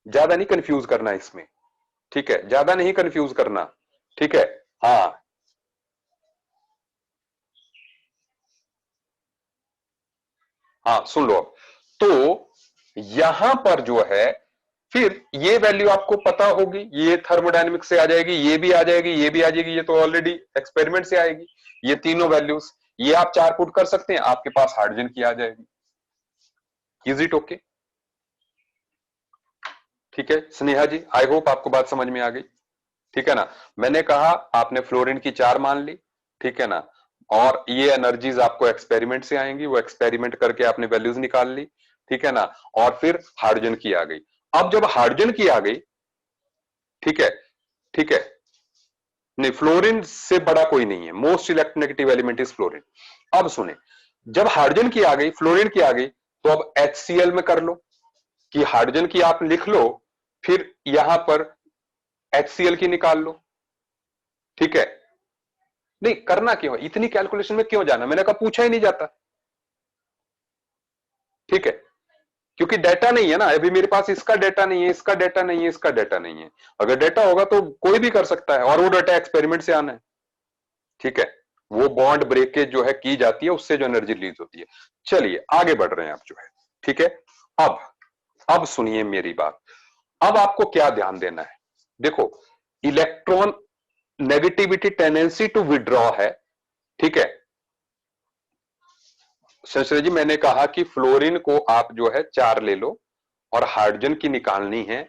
ज्यादा नहीं कंफ्यूज करना इसमें, ठीक है, ज्यादा नहीं कंफ्यूज करना, ठीक है। हाँ, हाँ सुन लो अब। तो यहां पर जो है फिर ये वैल्यू आपको पता होगी, ये थर्मोडायनेमिक्स से आ जाएगी, ये भी आ जाएगी, ये भी आ जाएगी, ये तो ऑलरेडी एक्सपेरिमेंट से आएगी। ये तीनों वैल्यूज ये आप चार पुट कर सकते हैं, आपके पास हाइड्रोजन की आ जाएगी। Is it okay? ठीक है स्नेहा जी, आई होप आपको बात समझ में आ गई। ठीक है ना, मैंने कहा आपने फ्लोरीन की चार मान ली, ठीक है ना, और ये एनर्जीज आपको एक्सपेरिमेंट से आएंगी, वो एक्सपेरिमेंट करके आपने वैल्यूज निकाल ली, ठीक है ना, और फिर हाइड्रोजन की आ गई। अब जब हाइड्रोजन की आ गई, ठीक है, ठीक है, नहीं फ्लोरीन से बड़ा कोई नहीं है, most electronegative element is fluorine. अब सुने, जब हाइड्रोजन की आ गई, फ्लोरीन की आ गई, तो अब HCl में कर लो कि हाइड्रोजन की आप लिख लो, फिर यहां पर HCl की निकाल लो, ठीक है। नहीं करना क्यों है, इतनी कैलकुलेशन में क्यों जाना, मैंने कहा पूछा ही नहीं जाता, ठीक है, क्योंकि डेटा नहीं है ना अभी मेरे पास, इसका डेटा नहीं है, इसका डेटा नहीं है, इसका डेटा नहीं है। अगर डेटा होगा तो कोई भी कर सकता है, और वो डेटा एक्सपेरिमेंट से आना है, ठीक है। वो बॉन्ड ब्रेकेज जो है की जाती है, उससे जो एनर्जी रिलीज होती है। चलिए आगे बढ़ रहे हैं आप जो है, ठीक है। अब अब सुनिए मेरी बात, अब आपको क्या ध्यान देना है। देखो, electronegativity tendency to withdraw है, ठीक है। शशि जी मैंने कहा कि फ्लोरीन को आप जो है चार ले लो और हाइड्रोजन की निकालनी है,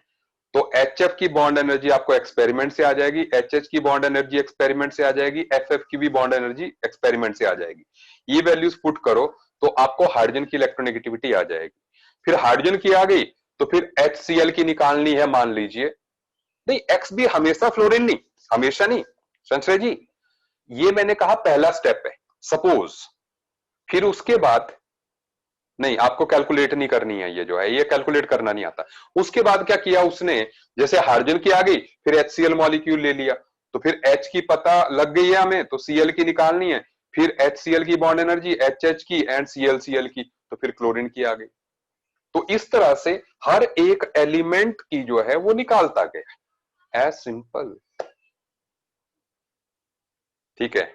तो HF की बॉन्ड एनर्जी आपको एक्सपेरिमेंट से आ जाएगी, HH की बॉन्ड एनर्जी एक्सपेरिमेंट से आ जाएगी, FF की भी बॉन्ड एनर्जी एक्सपेरिमेंट से आ जाएगी। ये वैल्यूज पुट करो तो आपको हाइड्रोजन की इलेक्ट्रोनेगेटिविटी आ जाएगी। फिर हाइड्रोजन की आ गई तो फिर HCl की निकालनी है, मान लीजिए। नहीं एक्स भी हमेशा फ्लोरीन नहीं, हमेशा नहीं संशय जी, ये मैंने कहा पहला स्टेप है, सपोज। फिर उसके बाद नहीं, आपको कैलकुलेट नहीं करनी है, ये जो है ये कैलकुलेट करना नहीं आता। उसके बाद क्या किया उसने, जैसे हाइड्रोजन की आ गई, फिर HCl मॉलिक्यूल ले लिया, तो फिर H की पता लग गई है हमें, तो Cl की निकालनी है, फिर HCl की बॉन्ड एनर्जी, HH की एंड Cl की, तो फिर क्लोरीन की आ गई। तो इस तरह से हर एक एलिमेंट की जो है वो निकालता गया, एज सिंपल, ठीक है।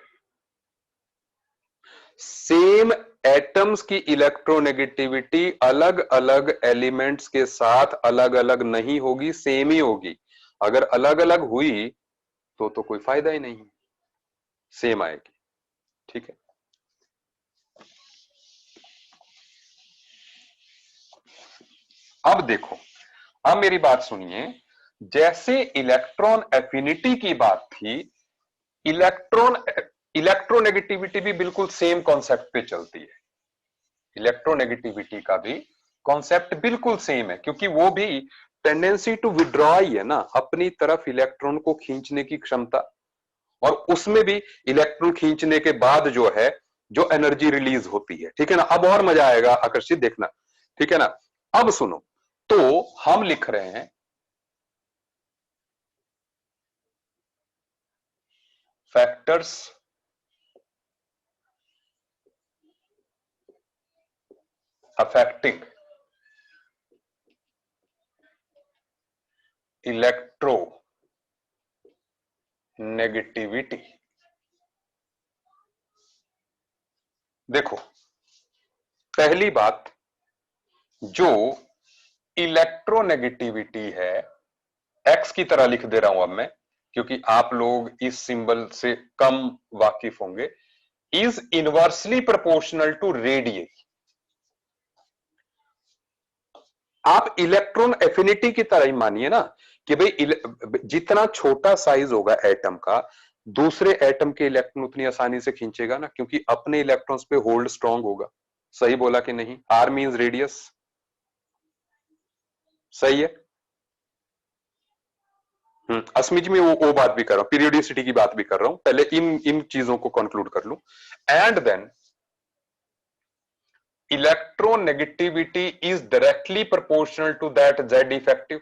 सेम एटम्स की इलेक्ट्रोनेगेटिविटी अलग अलग एलिमेंट्स के साथ अलग अलग नहीं होगी, सेम ही होगी। अगर अलग अलग हुई तो कोई फायदा ही नहीं, सेम आएगी, ठीक है। अब देखो, अब मेरी बात सुनिए, जैसे इलेक्ट्रॉन एफिनिटी की बात थी, इलेक्ट्रॉन इलेक्ट्रोनेगेटिविटी भी बिल्कुल सेम कॉन्सेप्ट पे चलती है। इलेक्ट्रोनेगेटिविटी का भी कॉन्सेप्ट बिल्कुल सेम है, क्योंकि वो भी टेंडेंसी टू विड्रॉ ही है ना, अपनी तरफ इलेक्ट्रॉन को खींचने की क्षमता, और उसमें भी इलेक्ट्रॉन खींचने के बाद जो है जो एनर्जी रिलीज होती है, ठीक है ना। अब और मजा आएगा, आकर्षित देखना, ठीक है ना। अब सुनो, तो हम लिख रहे हैं फैक्टर्स अफेक्टिंग इलेक्ट्रो नेगेटिविटी। देखो, पहली बात, जो इलेक्ट्रोनेगेटिविटी है, एक्स की तरह लिख दे रहा हूं अब मैं, क्योंकि आप लोग इस सिंबल से कम वाकिफ होंगे, is inversely proportional to radius. आप इलेक्ट्रॉन एफिनिटी की तरह ही मानिए ना, कि भाई जितना छोटा साइज होगा एटम का, दूसरे एटम के इलेक्ट्रॉन उतनी आसानी से खींचेगा ना, क्योंकि अपने इलेक्ट्रॉन्स पे होल्ड स्ट्रांग होगा। सही बोला कि नहीं? आर मींस रेडियस, सही है। अस्मिज में वो बात भी कर रहा हूं, पीरियोडिसिटी की बात भी कर रहा हूं, पहले इन इन चीजों को कंक्लूड कर लूं। And then electronegativity is directly proportional to that Z effective.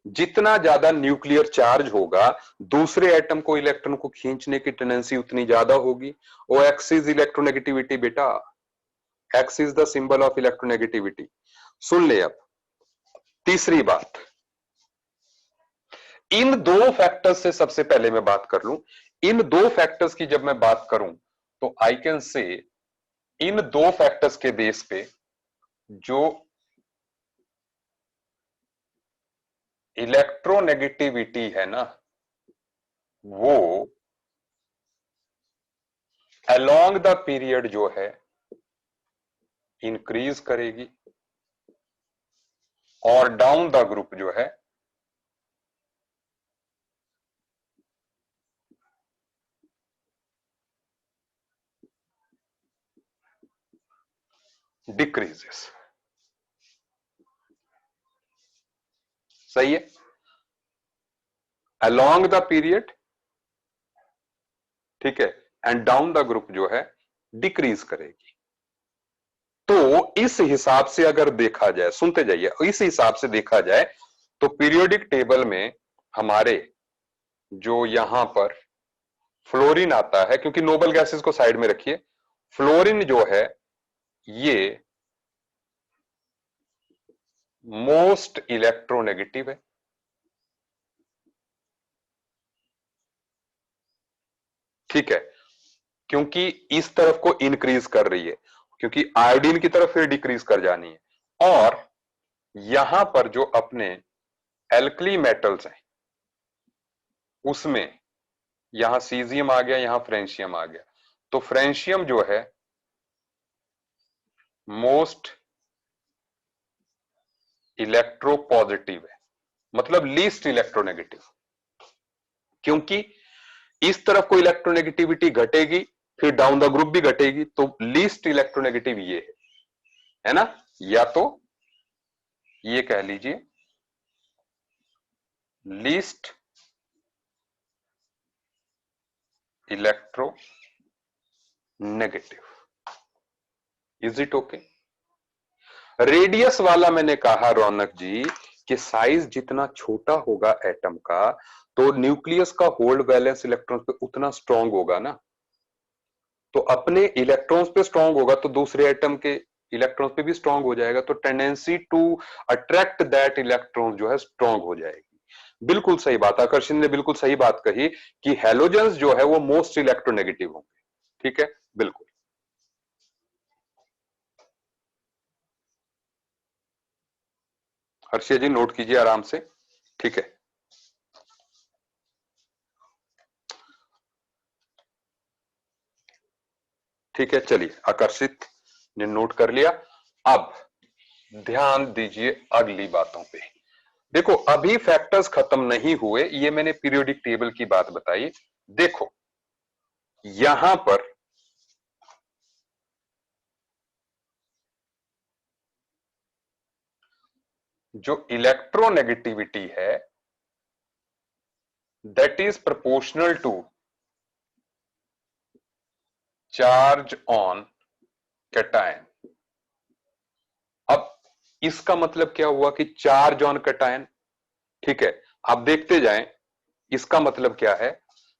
जितना ज्यादा न्यूक्लियर चार्ज होगा, दूसरे एटम को इलेक्ट्रॉन को खींचने की टेंडेंसी उतनी ज्यादा होगी। ओ एक्स इज इलेक्ट्रोनेगेटिविटी बेटा, X is the symbol of electronegativity. सुन ले अब तीसरी बात, इन दो फैक्टर्स से सबसे पहले मैं बात कर लूं। इन दो फैक्टर्स की जब मैं बात करूं, तो आई कैन से इन दो फैक्टर्स के बेस पे जो इलेक्ट्रोनेगेटिविटी है ना, वो अलोंग द पीरियड जो है इंक्रीज करेगी और डाउन द ग्रुप जो है डिक्रीजेस। सही है, अलोंग द पीरियड, ठीक है, एंड डाउन द ग्रुप जो है डिक्रीज करेगी। तो इस हिसाब से अगर देखा जाए, सुनते जाइए, इस हिसाब से देखा जाए तो पीरियोडिक टेबल में हमारे जो यहां पर फ्लोरीन आता है, क्योंकि नोबल गैसेस को साइड में रखिए, फ्लोरीन जो है ये मोस्ट इलेक्ट्रोनेगेटिव है। ठीक है, क्योंकि इस तरफ को इंक्रीज कर रही है, क्योंकि आयोडीन की तरफ फिर डिक्रीज कर जानी है। और यहां पर जो अपने एल्कली मेटल्स हैं उसमें यहां सीजियम आ गया, यहां फ्रेंशियम आ गया, तो फ्रेंशियम जो है मोस्ट इलेक्ट्रो पॉजिटिव है, मतलब लीस्ट इलेक्ट्रोनेगेटिव, क्योंकि इस तरफ को इलेक्ट्रोनेगेटिविटी घटेगी फिर डाउन द ग्रुप भी घटेगी, तो लीस्ट इलेक्ट्रोनेगेटिव ये है ना, या तो ये कह लीजिए least electro negative. Is it okay? Radius वाला मैंने कहा रौनक जी कि साइज जितना छोटा होगा एटम का तो न्यूक्लियस का होल्ड बैलेंस इलेक्ट्रॉन पे उतना स्ट्रांग होगा ना, तो अपने इलेक्ट्रॉन्स पे स्ट्रांग होगा तो दूसरे एटम के इलेक्ट्रॉन्स पे भी स्ट्रांग हो जाएगा, तो tendency to attract that electron जो है स्ट्रांग हो जाएगी। बिल्कुल सही बात, आकर्षण ने बिल्कुल सही बात कही कि हेलोजेंस जो है वो मोस्ट इलेक्ट्रोनेगेटिव होंगे। ठीक है, बिल्कुल। हर्षिया जी नोट कीजिए आराम से। ठीक है, ठीक है, चलिए, आकर्षित ने नोट कर लिया। अब ध्यान दीजिए अगली बातों पे। देखो अभी फैक्टर्स खत्म नहीं हुए, ये मैंने पीरियोडिक टेबल की बात बताई। देखो यहां पर जो इलेक्ट्रोनेगेटिविटी है that is proportional to charge on cation. अब इसका मतलब क्या हुआ कि चार्ज ऑन कैटायन, ठीक है, आप देखते जाएं, इसका मतलब क्या है,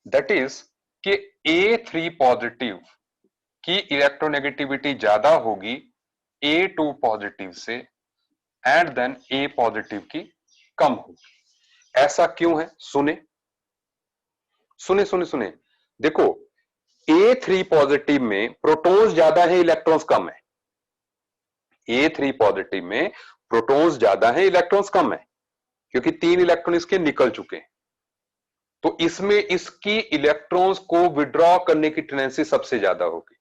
दैट इज कि A3 पॉजिटिव की इलेक्ट्रोनेगेटिविटी ज्यादा होगी A2 पॉजिटिव से, एंड देन A पॉजिटिव की कम होगी। ऐसा क्यों है? सुने सुने सुने सुने, देखो A3 पॉजिटिव में प्रोटॉन्स ज्यादा है, इलेक्ट्रॉन्स कम है। A3 पॉजिटिव में प्रोटॉन्स ज्यादा है, इलेक्ट्रॉन्स कम है, क्योंकि 3 इलेक्ट्रॉन इसके निकल चुके हैं। तो इसमें इसकी इलेक्ट्रॉन्स को विड्रॉ करने की टेंडेंसी सबसे ज्यादा होगी।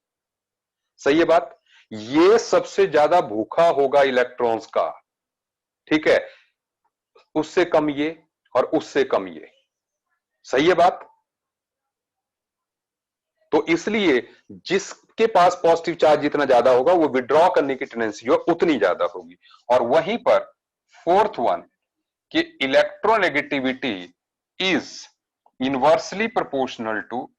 सही है बात? ये सबसे ज्यादा भूखा होगा इलेक्ट्रॉन्स का, ठीक है, उससे कम ये और उससे कम ये। सही है बात? तो इसलिए जिसके पास पॉजिटिव चार्ज जितना ज्यादा होगा वो विड्रॉ करने की टेंडेंसी जो उतनी ज्यादा होगी। और वहीं पर फोर्थ वन कि electronegativity is inversely proportional to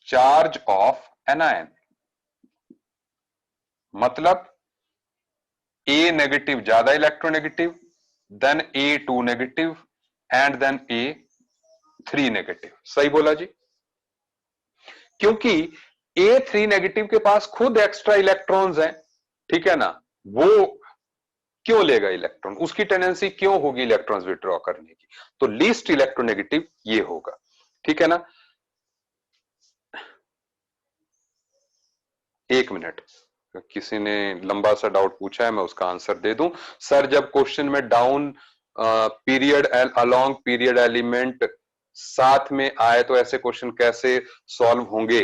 charge of anion. मतलब ए नेगेटिव ज्यादा electronegative, then A2 negative, and then A3 negative. सही बोला जी? क्योंकि A3 नेगेटिव के पास खुद एक्स्ट्रा इलेक्ट्रॉन्स हैं, ठीक है ना, वो क्यों लेगा इलेक्ट्रॉन, उसकी टेंडेंसी क्यों होगी इलेक्ट्रॉन्स विड्रॉ करने की, तो लीस्ट इलेक्ट्रोनेगेटिव ये होगा। ठीक है ना? एक मिनट, किसी ने लंबा सा डाउट पूछा है, मैं उसका आंसर दे दूं। सर जब क्वेश्चन में down period along period element साथ में आए तो ऐसे क्वेश्चन कैसे सॉल्व होंगे?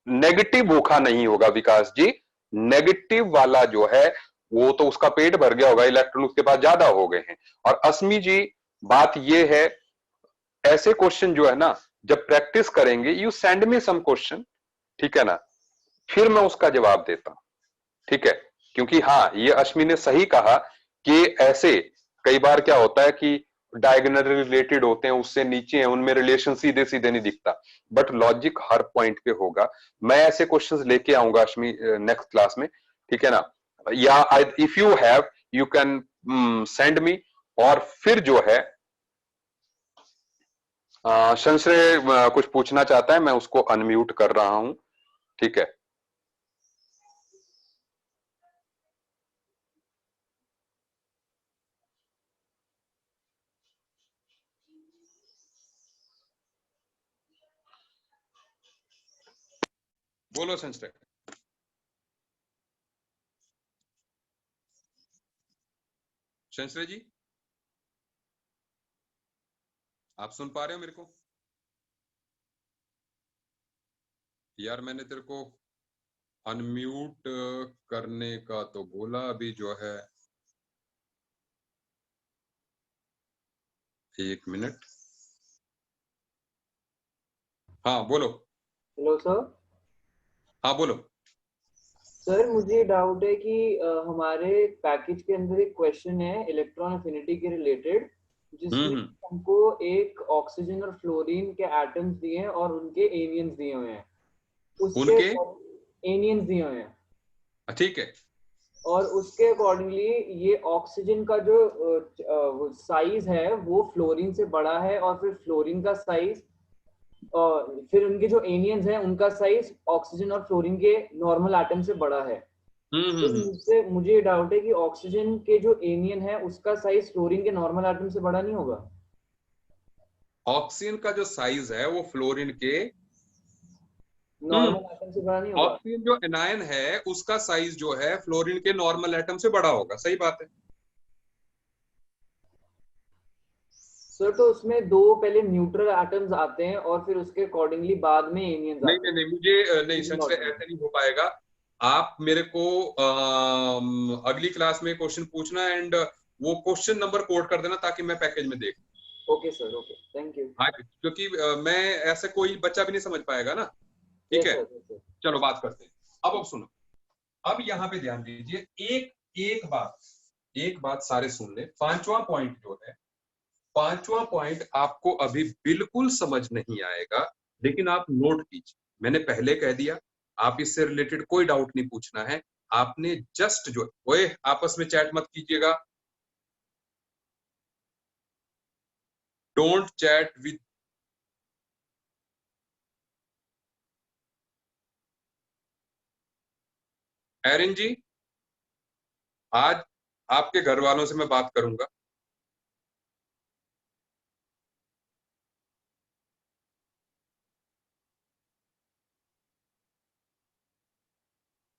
नेगेटिव भूखा नहीं होगा विकास जी, नेगेटिव वाला जो है वो तो उसका पेट भर गया होगा, इलेक्ट्रॉन उसके पास ज्यादा हो गए हैं। और अस्मी जी बात ये है, ऐसे क्वेश्चन जो है ना, जब प्रैक्टिस करेंगे, you send me some question, ठीक है ना, फिर मैं उसका जवाब देता हूं, ठीक है। क्योंकि हाँ, ये अश्मी ने सही कहा कि ऐसे कई बार क्या होता है कि डायगोनल रिलेटेड होते हैं, उससे नीचे हैं, उनमें रिलेशन सीधे सीधे नहीं दिखता, बट लॉजिक हर पॉइंट पे होगा। मैं ऐसे क्वेश्चंस लेके आऊंगा अश्मी नेक्स्ट क्लास में, ठीक है ना। या if you have, you can send me. और फिर जो है संश्रय कुछ पूछना चाहता है, मैं उसको अनम्यूट कर रहा हूं, ठीक है। बोलो संश्रय। संश्रय जी, आप सुन पा रहे हो मेरे को? यार मैंने तेरे को अनम्यूट करने का तो बोला, अभी जो है, एक मिनट। हाँ बोलो। Hello sir. हाँ बोलो। सर मुझे डाउट है कि हमारे पैकेज के अंदर एक क्वेश्चन है इलेक्ट्रॉन अफिनिटी के रिलेटेड, जिसमें हम्म। हमको एक ऑक्सीजन और फ्लोरीन के एटम्स दिए हैं और उनके एनियंस दिए हुए हैं। उसके उनके, एनियंस दिए हुए हैं ठीक है। और उसके अकॉर्डिंगली ये ऑक्सीजन का जो साइज है वो फ्लोरीन से बड़ा है, और फिर फ्लोरीन का साइज और फिर उनके जो एनियंस हैं उनका साइज ऑक्सीजन और फ्लोरीन के नॉर्मल एटम से बड़ा है। तो हम्म। मुझसे मुझे ये डाउट है कि ऑक्सीजन के जो एनियन है उसका साइज फ्लोरीन के नॉर्मल एटम से बड़ा नहीं होगा? ऑक्सीजन का जो साइज है वो फ्लोरीन के, हम्म, नॉर्मल एटम से बड़ा नहीं होगा? ऑक्सीजन जो एनायन है उसका साइज जो है फ्लोरीन के नॉर्मल एटम से बड़ा होगा, सही बात है। सर तो उसमें दो पहले न्यूट्रल एटम्स आते हैं और फिर उसके अकॉर्डिंगली बाद में एनियंस नहीं आते नहीं हैं। नहीं, मुझे नहीं सेकंड संशय, ऑर्डर में। ऐसे नहीं हो पाएगा। आप मेरे को अगली क्लास में क्वेश्चन पूछना, एंड वो क्वेश्चन नंबर कोड कर देना ताकि मैं पैकेज में देख। Okay sir, okay, thank you. हाँ, क्योंकि मैं ऐसे कोई बच्चा भी नहीं समझ पाएगा ना, ठीक यस है। Sir, yes sir. चलो बात करते हैं। अब सुनो, अब यहाँ पे ध्यान दीजिए, एक एक बात सारे सुन ले। पांचवा पॉइंट जो है, पांचवा पॉइंट आपको अभी बिल्कुल समझ नहीं आएगा, लेकिन आप नोट कीजिए। मैंने पहले कह दिया, आप इससे रिलेटेड कोई डाउट नहीं पूछना है। आपने जस्ट जो, ओए आपस में चैट मत कीजिएगा, डोंट चैट विद। एरिन जी, आज आपके घर वालों से मैं बात करूंगा।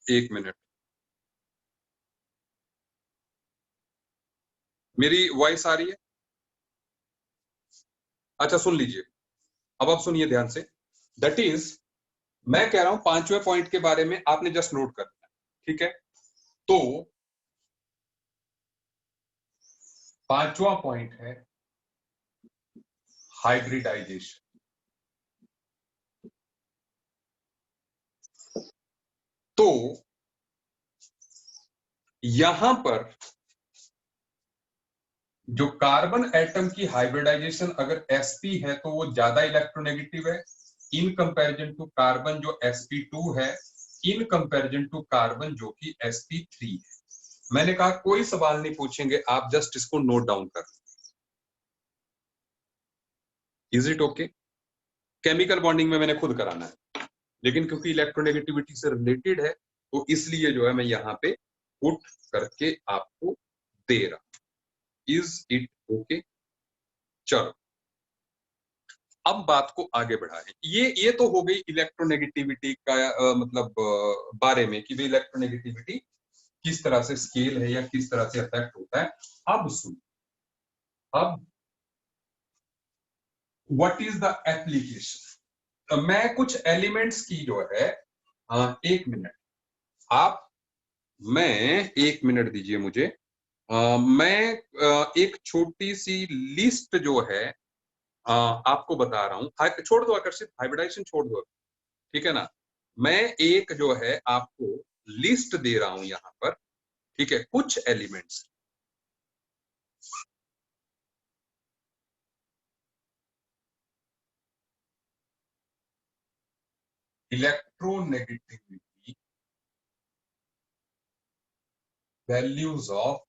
एक मिनट, मेरी वॉइस आ रही है? अच्छा सुन लीजिए, अब आप सुनिए ध्यान से। दैट इज, मैं कह रहा हूं पांचवें पॉइंट के बारे में आपने जस्ट नोट कर लिया, ठीक है। तो पांचवा पॉइंट है हाइब्रिडाइजेशन। तो यहां पर जो कार्बन एटम की हाइब्रिडाइजेशन अगर sp है तो वो ज्यादा इलेक्ट्रोनेगेटिव है इन कंपैरिजन टू कार्बन जो sp2 है, इन कंपैरिजन टू कार्बन जो कि sp3 है। मैंने कहा कोई सवाल नहीं पूछेंगे, आप जस्ट इसको नोट डाउन कर। Is it okay? Chemical bonding में मैंने खुद कराना है, लेकिन क्योंकि इलेक्ट्रोनेगेटिविटी से रिलेटेड है तो इसलिए जो है मैं यहाँ पे पुट करके आपको दे रहा हूं। Is it okay? चलो, अब बात को आगे बढ़ाएं। ये तो हो गई इलेक्ट्रोनेगेटिविटी का मतलब बारे में कि भाई इलेक्ट्रोनेगेटिविटी किस तरह से स्केल है या किस तरह से अफेक्ट होता है। अब सुन, अब व्हाट इज द एप्लीकेशन। मैं कुछ एलिमेंट्स की जो है एक मिनट आप, मैं एक मिनट दीजिए मुझे। मैं एक छोटी सी लिस्ट जो है आपको बता रहा हूं। छोड़ दो आकर्षित, हाइब्रिडाइजेशन छोड़ दो, ठीक है ना। मैं एक जो है आपको लिस्ट दे रहा हूं यहां पर, ठीक है, कुछ elements. Electronegativity values of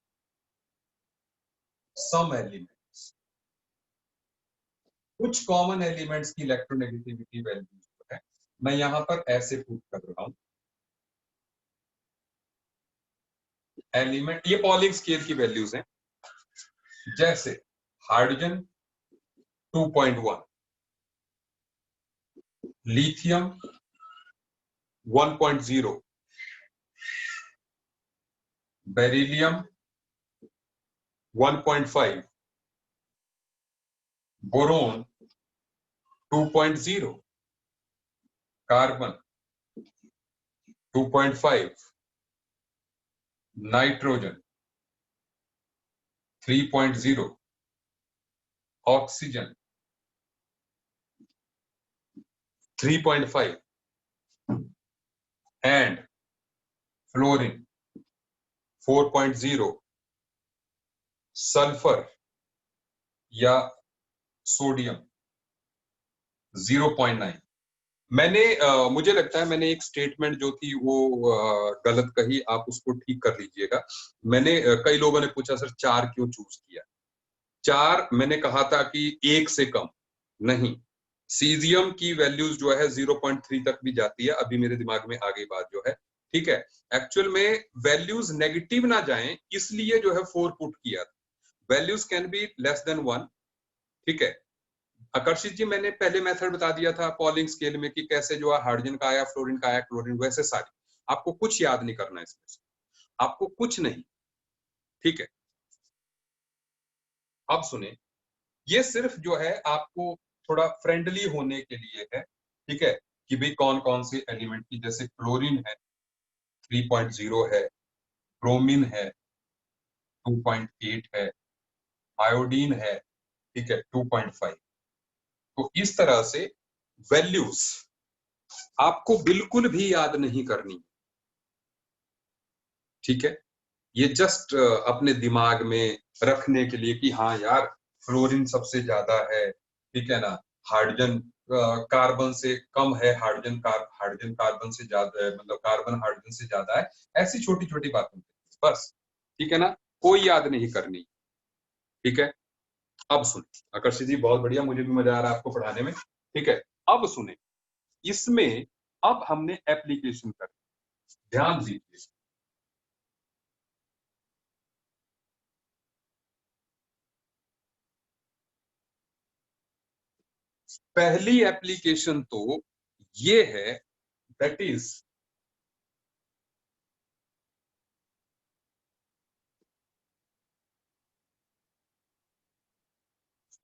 some elements, कुछ कॉमन एलिमेंट्स की इलेक्ट्रोनेगेटिविटी वैल्यूज है, मैं यहां पर ऐसे पुट कर रहा हूं। एलिमेंट, ये पॉलिंग स्केल की वैल्यूज हैं, जैसे hydrogen 2.1, lithium 1.0, beryllium 1.5, boron 2.0, carbon 2.5, nitrogen 3.0, oxygen 3.5 and fluorine 4.0, sulphur या सोडियम 0.9। मैंने मुझे लगता है मैंने एक स्टेटमेंट जो थी वो गलत कही, आप उसको ठीक कर लीजिएगा। मैंने कई लोगों ने पूछा सर 4 क्यों चूज किया। 4 मैंने कहा था कि 1 से कम नहीं। सीजियम की वैल्यूज जो है 0.3 तक भी जाती है, अभी मेरे दिमाग में आ गई बात जो है, ठीक है। एक्चुअल में वैल्यूज नेगेटिव ना जाएं इसलिए जो है 4 पुट किया था। Values can be less than 1, ठीक है। आकर्षित जी, मैंने पहले मेथड बता दिया था पॉलिंग स्केल में कि कैसे जो है हाइड्रोजन का आया, फ्लोरीन का आया, क्लोरीन, वैसे सारी आपको कुछ याद नहीं करना इसमें से, आपको कुछ नहीं, ठीक है। अब सुने, ये सिर्फ जो है आपको थोड़ा फ्रेंडली होने के लिए है, ठीक है, कि भाई कौन कौन से एलिमेंट की, जैसे क्लोरीन है 3.0 है, ब्रोमीन है 2.8 है, आयोडीन है, ठीक है 2.5। तो इस तरह से वैल्यूज आपको बिल्कुल भी याद नहीं करनी, ठीक है। ये जस्ट अपने दिमाग में रखने के लिए कि हाँ यार फ्लोरीन सबसे ज्यादा है, ठीक है ना। हाइड्रोजन कार्बन से कम है, हाइड्रोजन कार्बन से ज्यादा है, मतलब कार्बन हाइड्रोजन से ज्यादा है। ऐसी छोटी छोटी बातें बस, ठीक है ना, कोई याद नहीं करनी, ठीक है। अब सुने आकर्षित जी, बहुत बढ़िया, मुझे भी मजा आ रहा है आपको पढ़ाने में, ठीक है। अब सुने, इसमें अब हमने एप्लीकेशन कर, ध्यान दीजिए। पहली एप्लीकेशन तो ये है, that is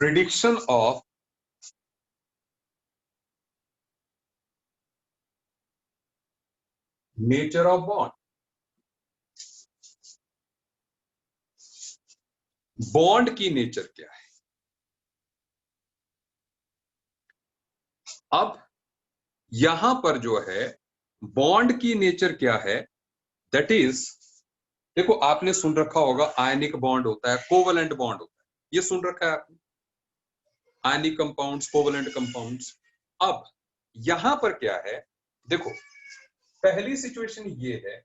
prediction of nature of bond. Bond की नेचर क्या है। अब यहां पर जो है बॉन्ड की नेचर क्या है, दैट इज, देखो आपने सुन रखा होगा आयनिक बॉन्ड होता है, कोवलेंट बॉन्ड होता है, ये सुन रखा है आपने, आयनिक कंपाउंड्स, कोवलेंट कंपाउंड्स। अब यहां पर क्या है, देखो पहली सिचुएशन ये है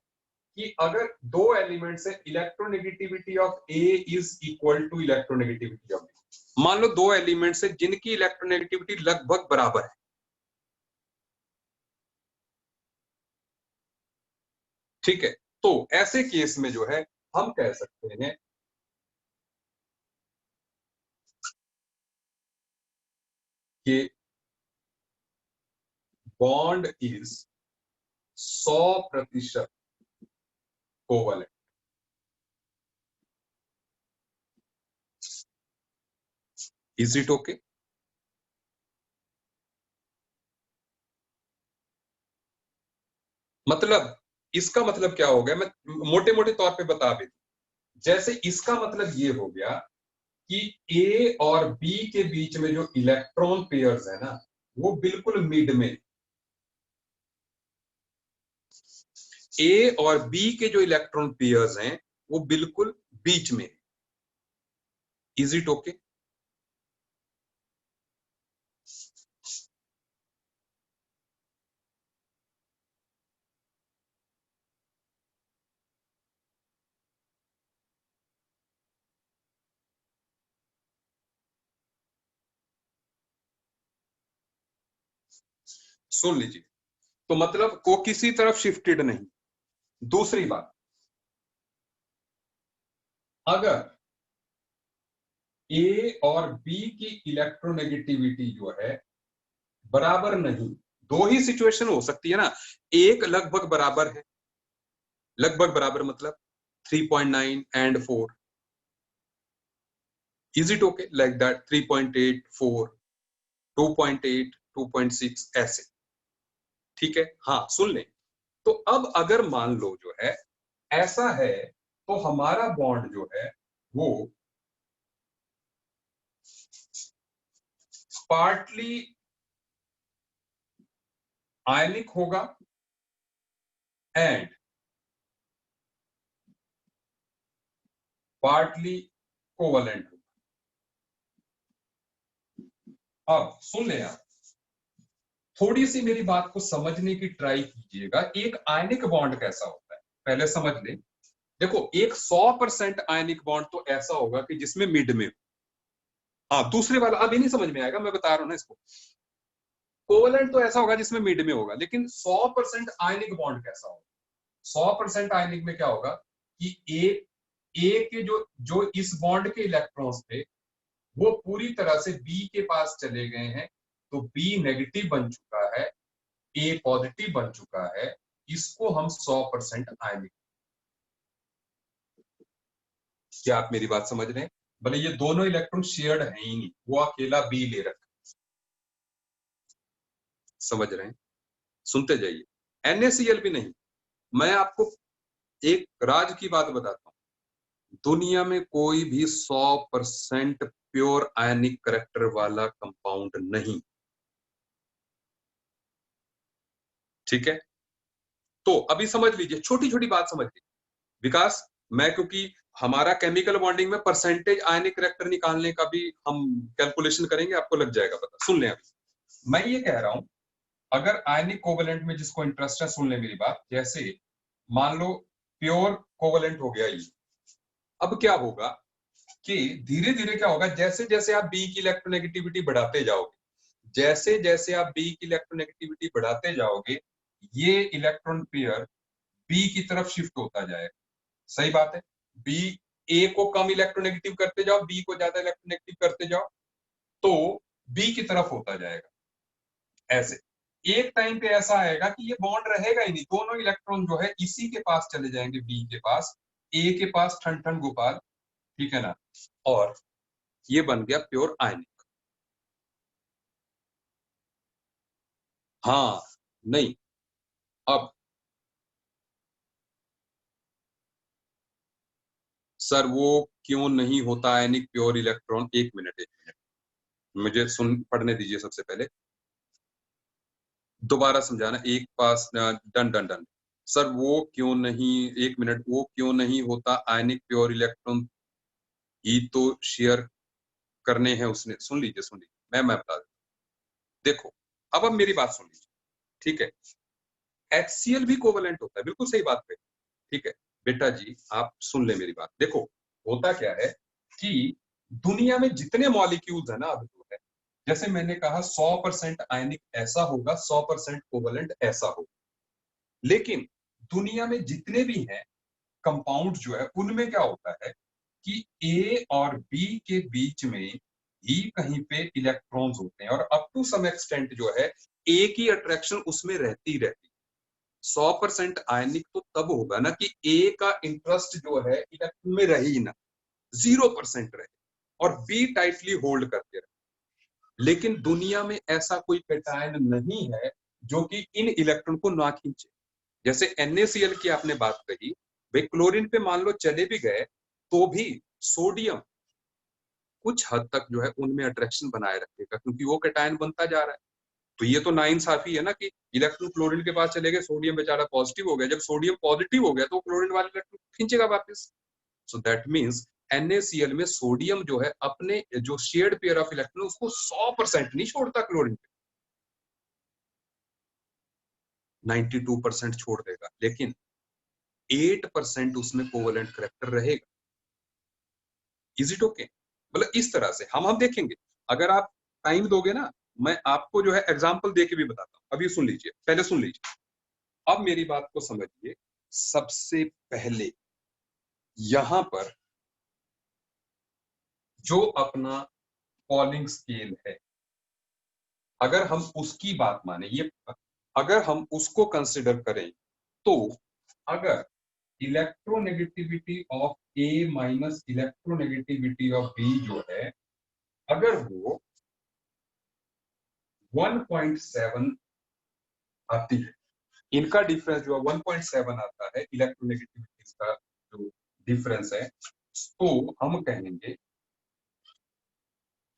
कि अगर दो एलिमेंट्स है, electronegativity of A is equal to electronegativity of B. मान लो दो एलिमेंट्स है जिनकी इलेक्ट्रोनेगेटिविटी लगभग बराबर है, ठीक है। तो ऐसे केस में जो है हम कह सकते हैं कि bond is 100% covalent. Is it okay? मतलब इसका मतलब क्या हो गया, मैं मोटे मोटे तौर पे बता भी दूं। जैसे इसका मतलब ये हो गया कि ए और बी के बीच में जो इलेक्ट्रॉन पेयर्स है ना, वो बिल्कुल मिड में। ए और बी के जो इलेक्ट्रॉन पेयर्स हैं वो बिल्कुल बीच में। Is it okay? सुन लीजिए, तो मतलब को किसी तरफ शिफ्टेड नहीं। दूसरी बात, अगर ए और बी की इलेक्ट्रोनेगेटिविटी जो है बराबर नहीं, दो ही सिचुएशन हो सकती है ना। एक लगभग बराबर है, लगभग बराबर मतलब 3.9 and 4। Is it okay like that? 3.8 4, 2.8 2.6 ऐसे। ठीक है, हाँ सुन लें। तो अब अगर मान लो जो है ऐसा है, तो हमारा बॉन्ड जो है वो पार्टली आयनिक होगा एंड पार्टली कोवलेंट होगा। अब सुन ले आप, थोड़ी सी मेरी बात को समझने की ट्राई कीजिएगा। एक आयनिक बॉन्ड कैसा होता है पहले समझ ले। देखो, एक 100% आयनिक बॉन्ड तो ऐसा होगा कि जिसमें मिड में। हाँ, दूसरे वाला अभी नहीं समझ में आएगा, मैं बता रहा हूं ना इसको। कोवलेंट तो ऐसा होगा जिसमें मिड में होगा, लेकिन 100% आयनिक बॉन्ड कैसा होगा? 100% आयनिक में क्या होगा कि ए के जो जो इस बॉन्ड के इलेक्ट्रॉन्स थे वो पूरी तरह से बी के पास चले गए हैं, तो बी नेगेटिव बन चुका है, ए पॉजिटिव बन चुका है। इसको हम 100% आयनिक। क्या आप मेरी बात समझ रहे हैं? भले ये दोनों इलेक्ट्रॉन शेयर्ड है ही नहीं, वो अकेला बी ले रखा। समझ रहे हैं? सुनते जाइए। NaCl भी नहीं। मैं आपको एक राज की बात बताता हूं, दुनिया में कोई भी 100% प्योर आयनिक करेक्टर वाला कंपाउंड नहीं। ठीक है, तो अभी समझ लीजिए, छोटी छोटी बात समझ लीजिए विकास। मैं क्योंकि हमारा केमिकल बॉन्डिंग में परसेंटेज आयनिक करेक्टर निकालने का भी हम कैलकुलेशन करेंगे, आपको लग जाएगा पता। सुन लें अभी मैं ये कह रहा हूं, अगर आयनिक कोवेलेंट में जिसको इंटरेस्ट है सुन ले मेरी बात। जैसे मान लो प्योर कोवेलेंट हो गया ये। अब क्या होगा कि धीरे धीरे क्या होगा, जैसे जैसे आप बी की इलेक्ट्रोनेगेटिविटी बढ़ाते जाओगे, जैसे जैसे आप बी की इलेक्ट्रोनेगेटिविटी बढ़ाते जाओगे, ये इलेक्ट्रॉन पेयर बी की तरफ शिफ्ट होता जाएगा। सही बात है। बी, ए को कम इलेक्ट्रोनेगेटिव करते जाओ, बी को ज्यादा इलेक्ट्रोनेगेटिव करते जाओ, तो बी की तरफ होता जाएगा। ऐसे एक टाइम पे ऐसा आएगा कि ये बॉन्ड रहेगा ही नहीं, दोनों इलेक्ट्रॉन जो है इसी के पास चले जाएंगे, बी के पास, ए के पास ठन ठन गोपाल। ठीक है ना? और ये बन गया प्योर आयनिक। हाँ, नहीं, अब सर वो क्यों नहीं होता आयनिक प्योर इलेक्ट्रॉन? एक मिनट, एक मिनट, मुझे सुन पढ़ने दीजिए सबसे पहले, दोबारा समझाना। एक पास डन डन डन। सर वो क्यों नहीं, एक मिनट, वो क्यों नहीं होता आयनिक प्योर इलेक्ट्रॉन? ही तो शेयर करने हैं उसने। सुन लीजिए, सुन लीजिए, मैं बता देता हूं। देखो, अब मेरी बात सुन लीजिए। ठीक है, HCl भी कोवलेंट होता है, बिल्कुल सही बात है। ठीक है बेटा जी, आप सुन ले मेरी बात। देखो, होता क्या है कि दुनिया में जितने मॉलिक्यूल्स है ना, अब जो है, जैसे मैंने कहा 100% आयनिक ऐसा होगा, 100% कोवलेंट ऐसा होगा। लेकिन दुनिया में जितने भी हैं कंपाउंड जो है, उनमें क्या होता है कि ए और बी के बीच में भी कहीं पे इलेक्ट्रॉन्स होते हैं और अप टू सम एक्सटेंट जो है एक ही अट्रैक्शन उसमें रहती रहती। 100% आयनिक तो तब होगा ना कि ए का इंटरेस्ट जो है इलेक्ट्रॉन में रहे ही ना, 0% रहे और बी टाइटली होल्ड करके रहे। लेकिन दुनिया में ऐसा कोई कैटायन नहीं है जो कि इन इलेक्ट्रॉन को ना खींचे। जैसे NaCl की आपने बात कही, भाई क्लोरीन पे मान लो चले भी गए तो भी सोडियम कुछ हद तक जो है उनमें अट्रैक्शन बनाए रखेगा क्योंकि वो कैटायन बनता जा रहा है। तो ये तो नाइंसाफी है ना कि इलेक्ट्रॉन क्लोरीन के पास चले गए, सोडियम बेचारा पॉजिटिव हो गया, जब सोडियम पॉजिटिव हो गया तो क्लोरीन वाले इलेक्ट्रॉन खींचेगा वापस। सो दैट मींस NaCl में सोडियम जो है अपने जो शेयर्ड पेयर ऑफ इलेक्ट्रॉन उसको 100% नहीं छोड़ता क्लोरीन पे, 92% छोड़ देगा, लेकिन 8% उसमें कोवेलेंट करैक्टर रहेगा। Is it okay? मतलब इस तरह से हम देखेंगे, अगर आप टाइम दोगे ना मैं आपको जो है एग्जांपल देके भी बताता हूं। अभी सुन लीजिए, पहले सुन लीजिए, अब मेरी बात को समझिए। सबसे पहले यहां पर जो अपना पॉलिंग स्केल है, अगर हम उसकी बात माने, ये अगर हम उसको कंसिडर करें तो अगर electronegativity of A minus electronegativity of B जो है, अगर वो 1.7 आती है, इनका डिफरेंस जो है 1.7 आता है, इलेक्ट्रोनेगेटिविटी का जो डिफरेंस है, तो हम कहेंगे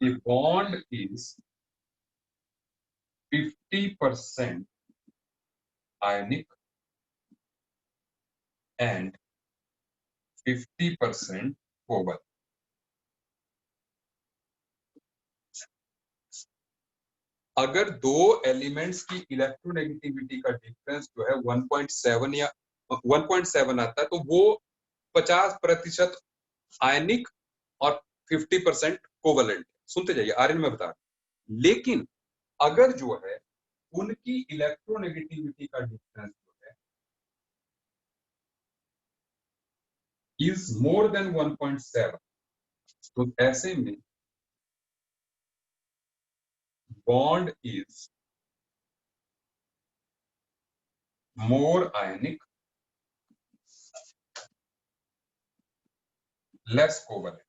कि बॉन्ड इज 50% आयनिक एंड 50% कोवल। अगर दो एलिमेंट्स की इलेक्ट्रोनेगेटिविटी का डिफरेंस जो है 1.7 या 1.7 आता है, तो वो 50% आयनिक और 50% कोवलेंट। सुनते जाइए, आर्यन में बता रहा। लेकिन अगर जो है उनकी इलेक्ट्रोनेगेटिविटी का डिफरेंस जो है इज मोर देन 1.7, तो ऐसे में bond is more ionic less covalent.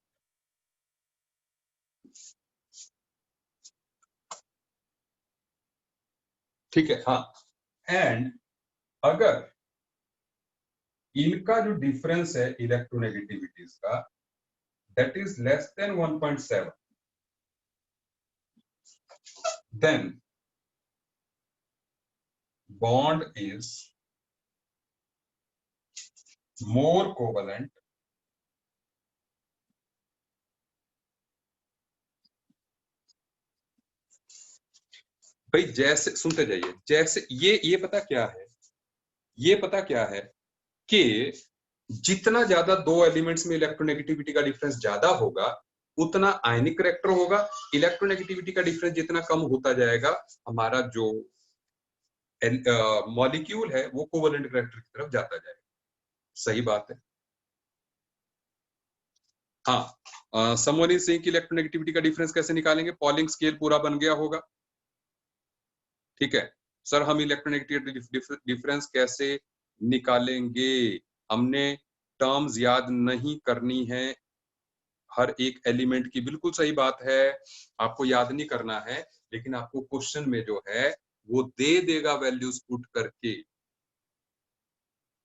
ठीक है, हाँ। एंड अगर इनका जो डिफरेंस है इलेक्ट्रोनेगेटिविटीज का that is less than 1.7, then bond is more covalent भाई। जैसे सुनते जाइए, जैसे ये पता क्या है, ये पता क्या है कि जितना ज्यादा दो एलिमेंट्स में इलेक्ट्रोनेगेटिविटी का डिफरेंस ज्यादा होगा उतना आयनिक करैक्टर होगा। इलेक्ट्रोनेगेटिविटी का डिफरेंस जितना कम होता जाएगा, हमारा जो मॉलिक्यूल है वो कोवेलेंट करैक्टर की तरफ जाता जाएगा। सही बात है, हाँ। समवन इज सेइंग कि इलेक्ट्रोनेगेटिविटी का डिफरेंस कैसे निकालेंगे? पॉलिंग स्केल पूरा बन गया होगा, ठीक है सर। हम इलेक्ट्रोनेगेटिविटी डिफरेंस कैसे निकालेंगे? हमने टर्म्स याद नहीं करनी है हर एक एलिमेंट की, बिल्कुल सही बात है, आपको याद नहीं करना है, लेकिन आपको क्वेश्चन में जो है वो दे देगा वैल्यूज पुट करके,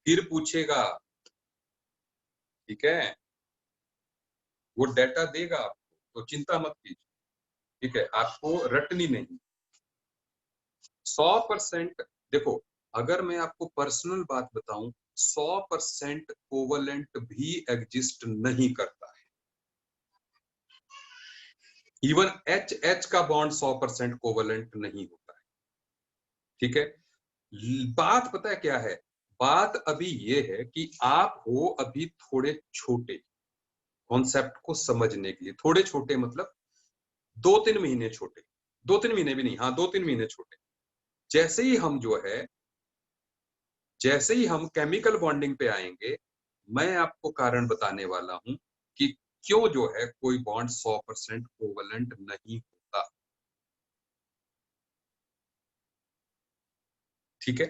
फिर पूछेगा, ठीक है, वो डेटा देगा आपको, तो चिंता मत कीजिए, ठीक है, आपको रटनी नहीं। 100% देखो, अगर मैं आपको पर्सनल बात बताऊं, 100% कोवलेंट भी एग्जिस्ट नहीं करता है। इवन H का बॉन्ड 100% कोवलेंट नहीं होता है, ठीक है। बात पता है क्या है? बात अभी ये है कि आप हो अभी थोड़े छोटे कॉन्सेप्ट को समझने के लिए, थोड़े छोटे मतलब 2-3 महीने छोटे, 2-3 महीने भी नहीं, हाँ 2-3 महीने छोटे। जैसे ही हम जो है, जैसे ही हम केमिकल बॉन्डिंग पे आएंगे, मैं आपको कारण बताने वाला हूं कि क्यों जो है कोई बॉन्ड 100% कोवलेंट नहीं होता। ठीक है,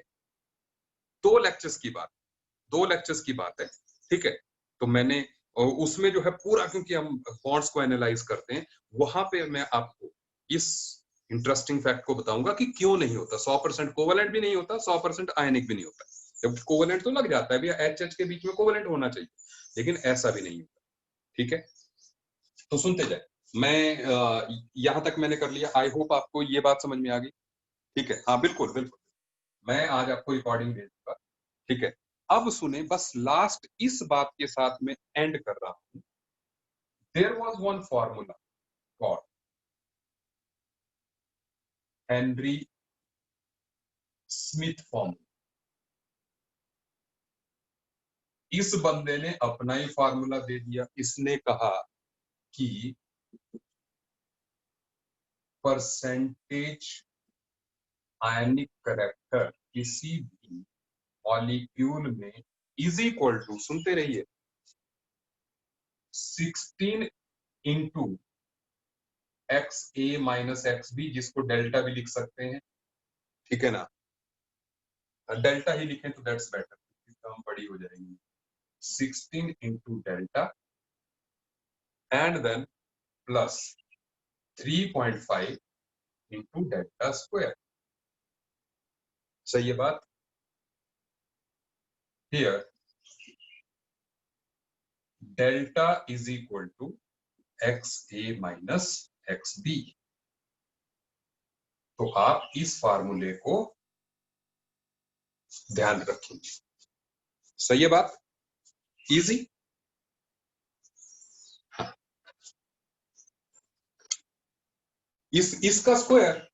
दो लेक्चर्स की बात है। ठीक है, तो मैंने उसमें जो है पूरा, क्योंकि हम बॉन्ड्स को एनालाइज करते हैं, वहां पे मैं आपको इस इंटरेस्टिंग फैक्ट को बताऊंगा कि क्यों नहीं होता। 100% कोवलेंट भी नहीं होता, 100% आयनिक भी नहीं होता। जब कोवलेंट तो लग जाता है भैया, एच एच के बीच में कोवलेंट होना चाहिए, लेकिन ऐसा भी नहीं होता। ठीक है, तो सुनते जाए। मैं यहां तक मैंने कर लिया, आई होप आपको ये बात समझ में आ गई। ठीक है, हाँ बिल्कुल बिल्कुल, मैं आज आपको रिकॉर्डिंग भेज दूंगा। ठीक है, अब सुने, बस लास्ट इस बात के साथ में एंड कर रहा हूं। There was one formula called Henry Smith formula. इस बंदे ने अपना ही फार्मूला दे दिया। इसने कहा कि परसेंटेज आयनिक करेक्टर किसी भी मॉलिक्यूल में इज इक्वल टू, सुनते रहिए, 16 into x A minus X B, जिसको डेल्टा भी लिख सकते हैं। ठीक है ना, डेल्टा ही लिखें तो दैट्स बेटर, टर्म बड़ी हो जाएगी। 16 into delta and then plus 3.5 into delta square. सही है बात। Here delta is equal to X A minus X B. तो आप इस फार्मूले को ध्यान रखेंगे। सही है बात, इजी। इसका स्क्वायर,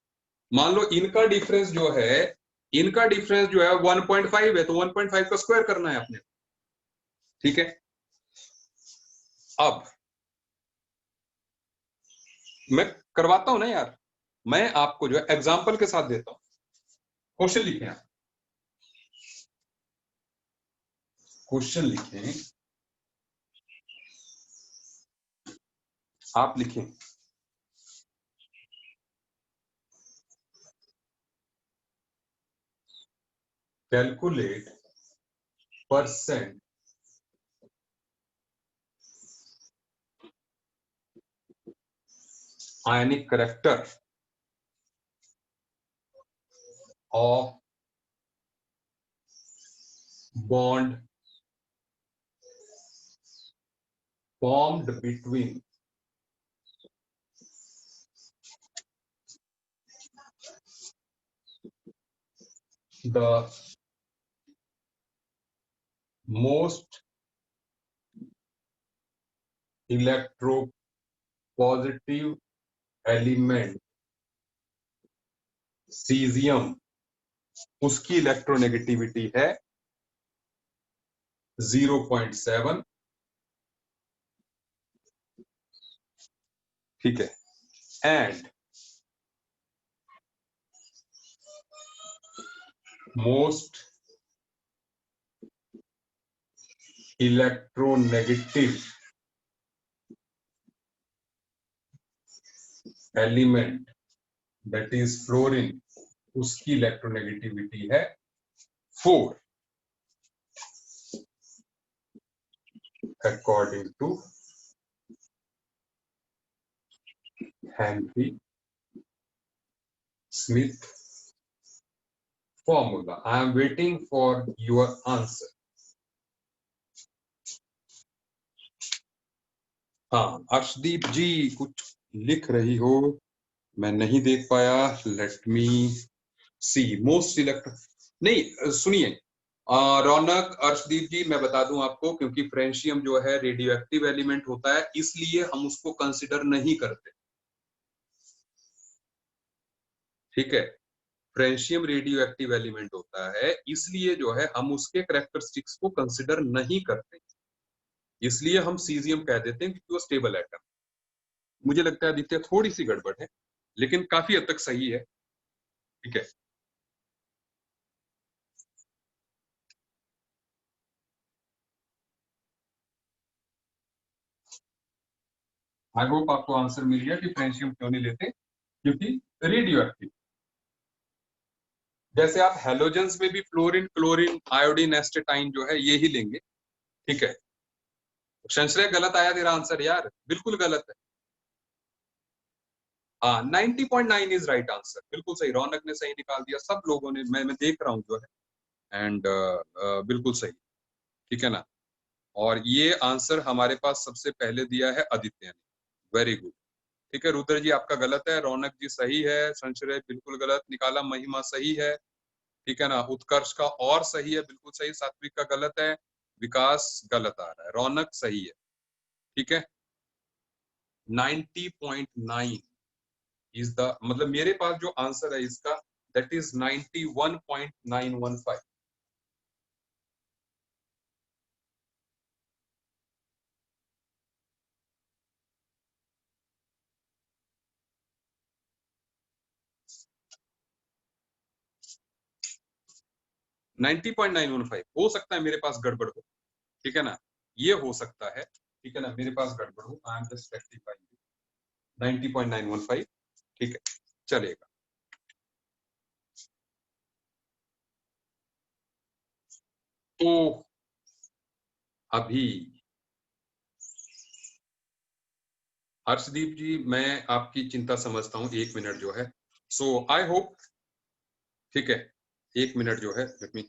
मान लो इनका डिफरेंस जो है 1.5 है, तो 1.5 का स्क्वायर करना है आपने। ठीक है, अब मैं करवाता हूं ना यार, मैं आपको जो है एग्जांपल के साथ देता हूं। क्वेश्चन लिखें आप, क्वेश्चन लिखें, आप लिखें calculate percent ionic character of bond formed between the most electropositive element cesium, उसकी इलेक्ट्रोनेगेटिविटी है 0.7। ठीक है, and most electronegative element that is fluorine, उसकी इलेक्ट्रोनेगेटिविटी है 4 according to Henry Smith formula. I am waiting for your answer. हाँ अर्शदीप जी कुछ लिख रही हो, मैं नहीं देख पाया। लेट मी सी। मोस्ट इलेक्ट्रो, नहीं सुनिए, रौनक, अर्शदीप जी, मैं बता दूं आपको, क्योंकि फ्रेंशियम जो है रेडियो एक्टिव एलिमेंट होता है, इसलिए हम उसको कंसिडर नहीं करते। ठीक है, फ्रेंशियम रेडियो एक्टिव एलिमेंट होता है, इसलिए जो है हम उसके कैरेक्टरिस्टिक्स को कंसिडर नहीं करते, इसलिए हम सीजियम कह देते हैं, क्योंकि वो स्टेबल एटम। मुझे लगता है आदित्य थोड़ी सी गड़बड़ है, लेकिन काफी हद तक सही है। ठीक है, आई होप आपको आंसर मिल गया कि फ्रेंशियम क्यों नहीं लेते, क्योंकि रेडियो एक्टिव। जैसे आप हेलोजेंस में भी फ्लोरीन, क्लोरीन, आयोडीन, एस्टेटाइन जो है ये ही लेंगे, ठीक है। संशय गलत आया तेरा आंसर यार, बिल्कुल गलत है। हाँ 90.9 इज राइट आंसर, बिल्कुल सही, रौनक ने सही निकाल दिया, सब लोगों ने, मैं देख रहा हूँ जो है, एंड बिल्कुल सही, ठीक है ना। और ये आंसर हमारे पास सबसे पहले दिया है आदित्य ने, वेरी गुड, ठीक है। रुद्र जी आपका गलत है, रौनक जी सही है, संशय बिल्कुल गलत निकाला, महिमा सही है, ठीक है ना, उत्कर्ष का और सही है, बिल्कुल सही, सात्विक का गलत है, विकास गलत आ रहा है, रौनक सही है, ठीक है। 90.9 इज द, मतलब मेरे पास जो आंसर है इसका, दैट इज 91.915। नाइनटी पॉइंट 915 हो सकता है मेरे पास गड़बड़ हो, ठीक है ना, ये हो सकता है, ठीक है ना, मेरे पास गड़बड़ हो, आई एम जस्ट रेक्टिफाइंग 90.915, ठीक है, चलेगा। तो अभी हर्षदीप जी, मैं आपकी चिंता समझता हूँ, 1 मिनट जो है, सो आई होप, ठीक है, 1 मिनट जो है, लेट मी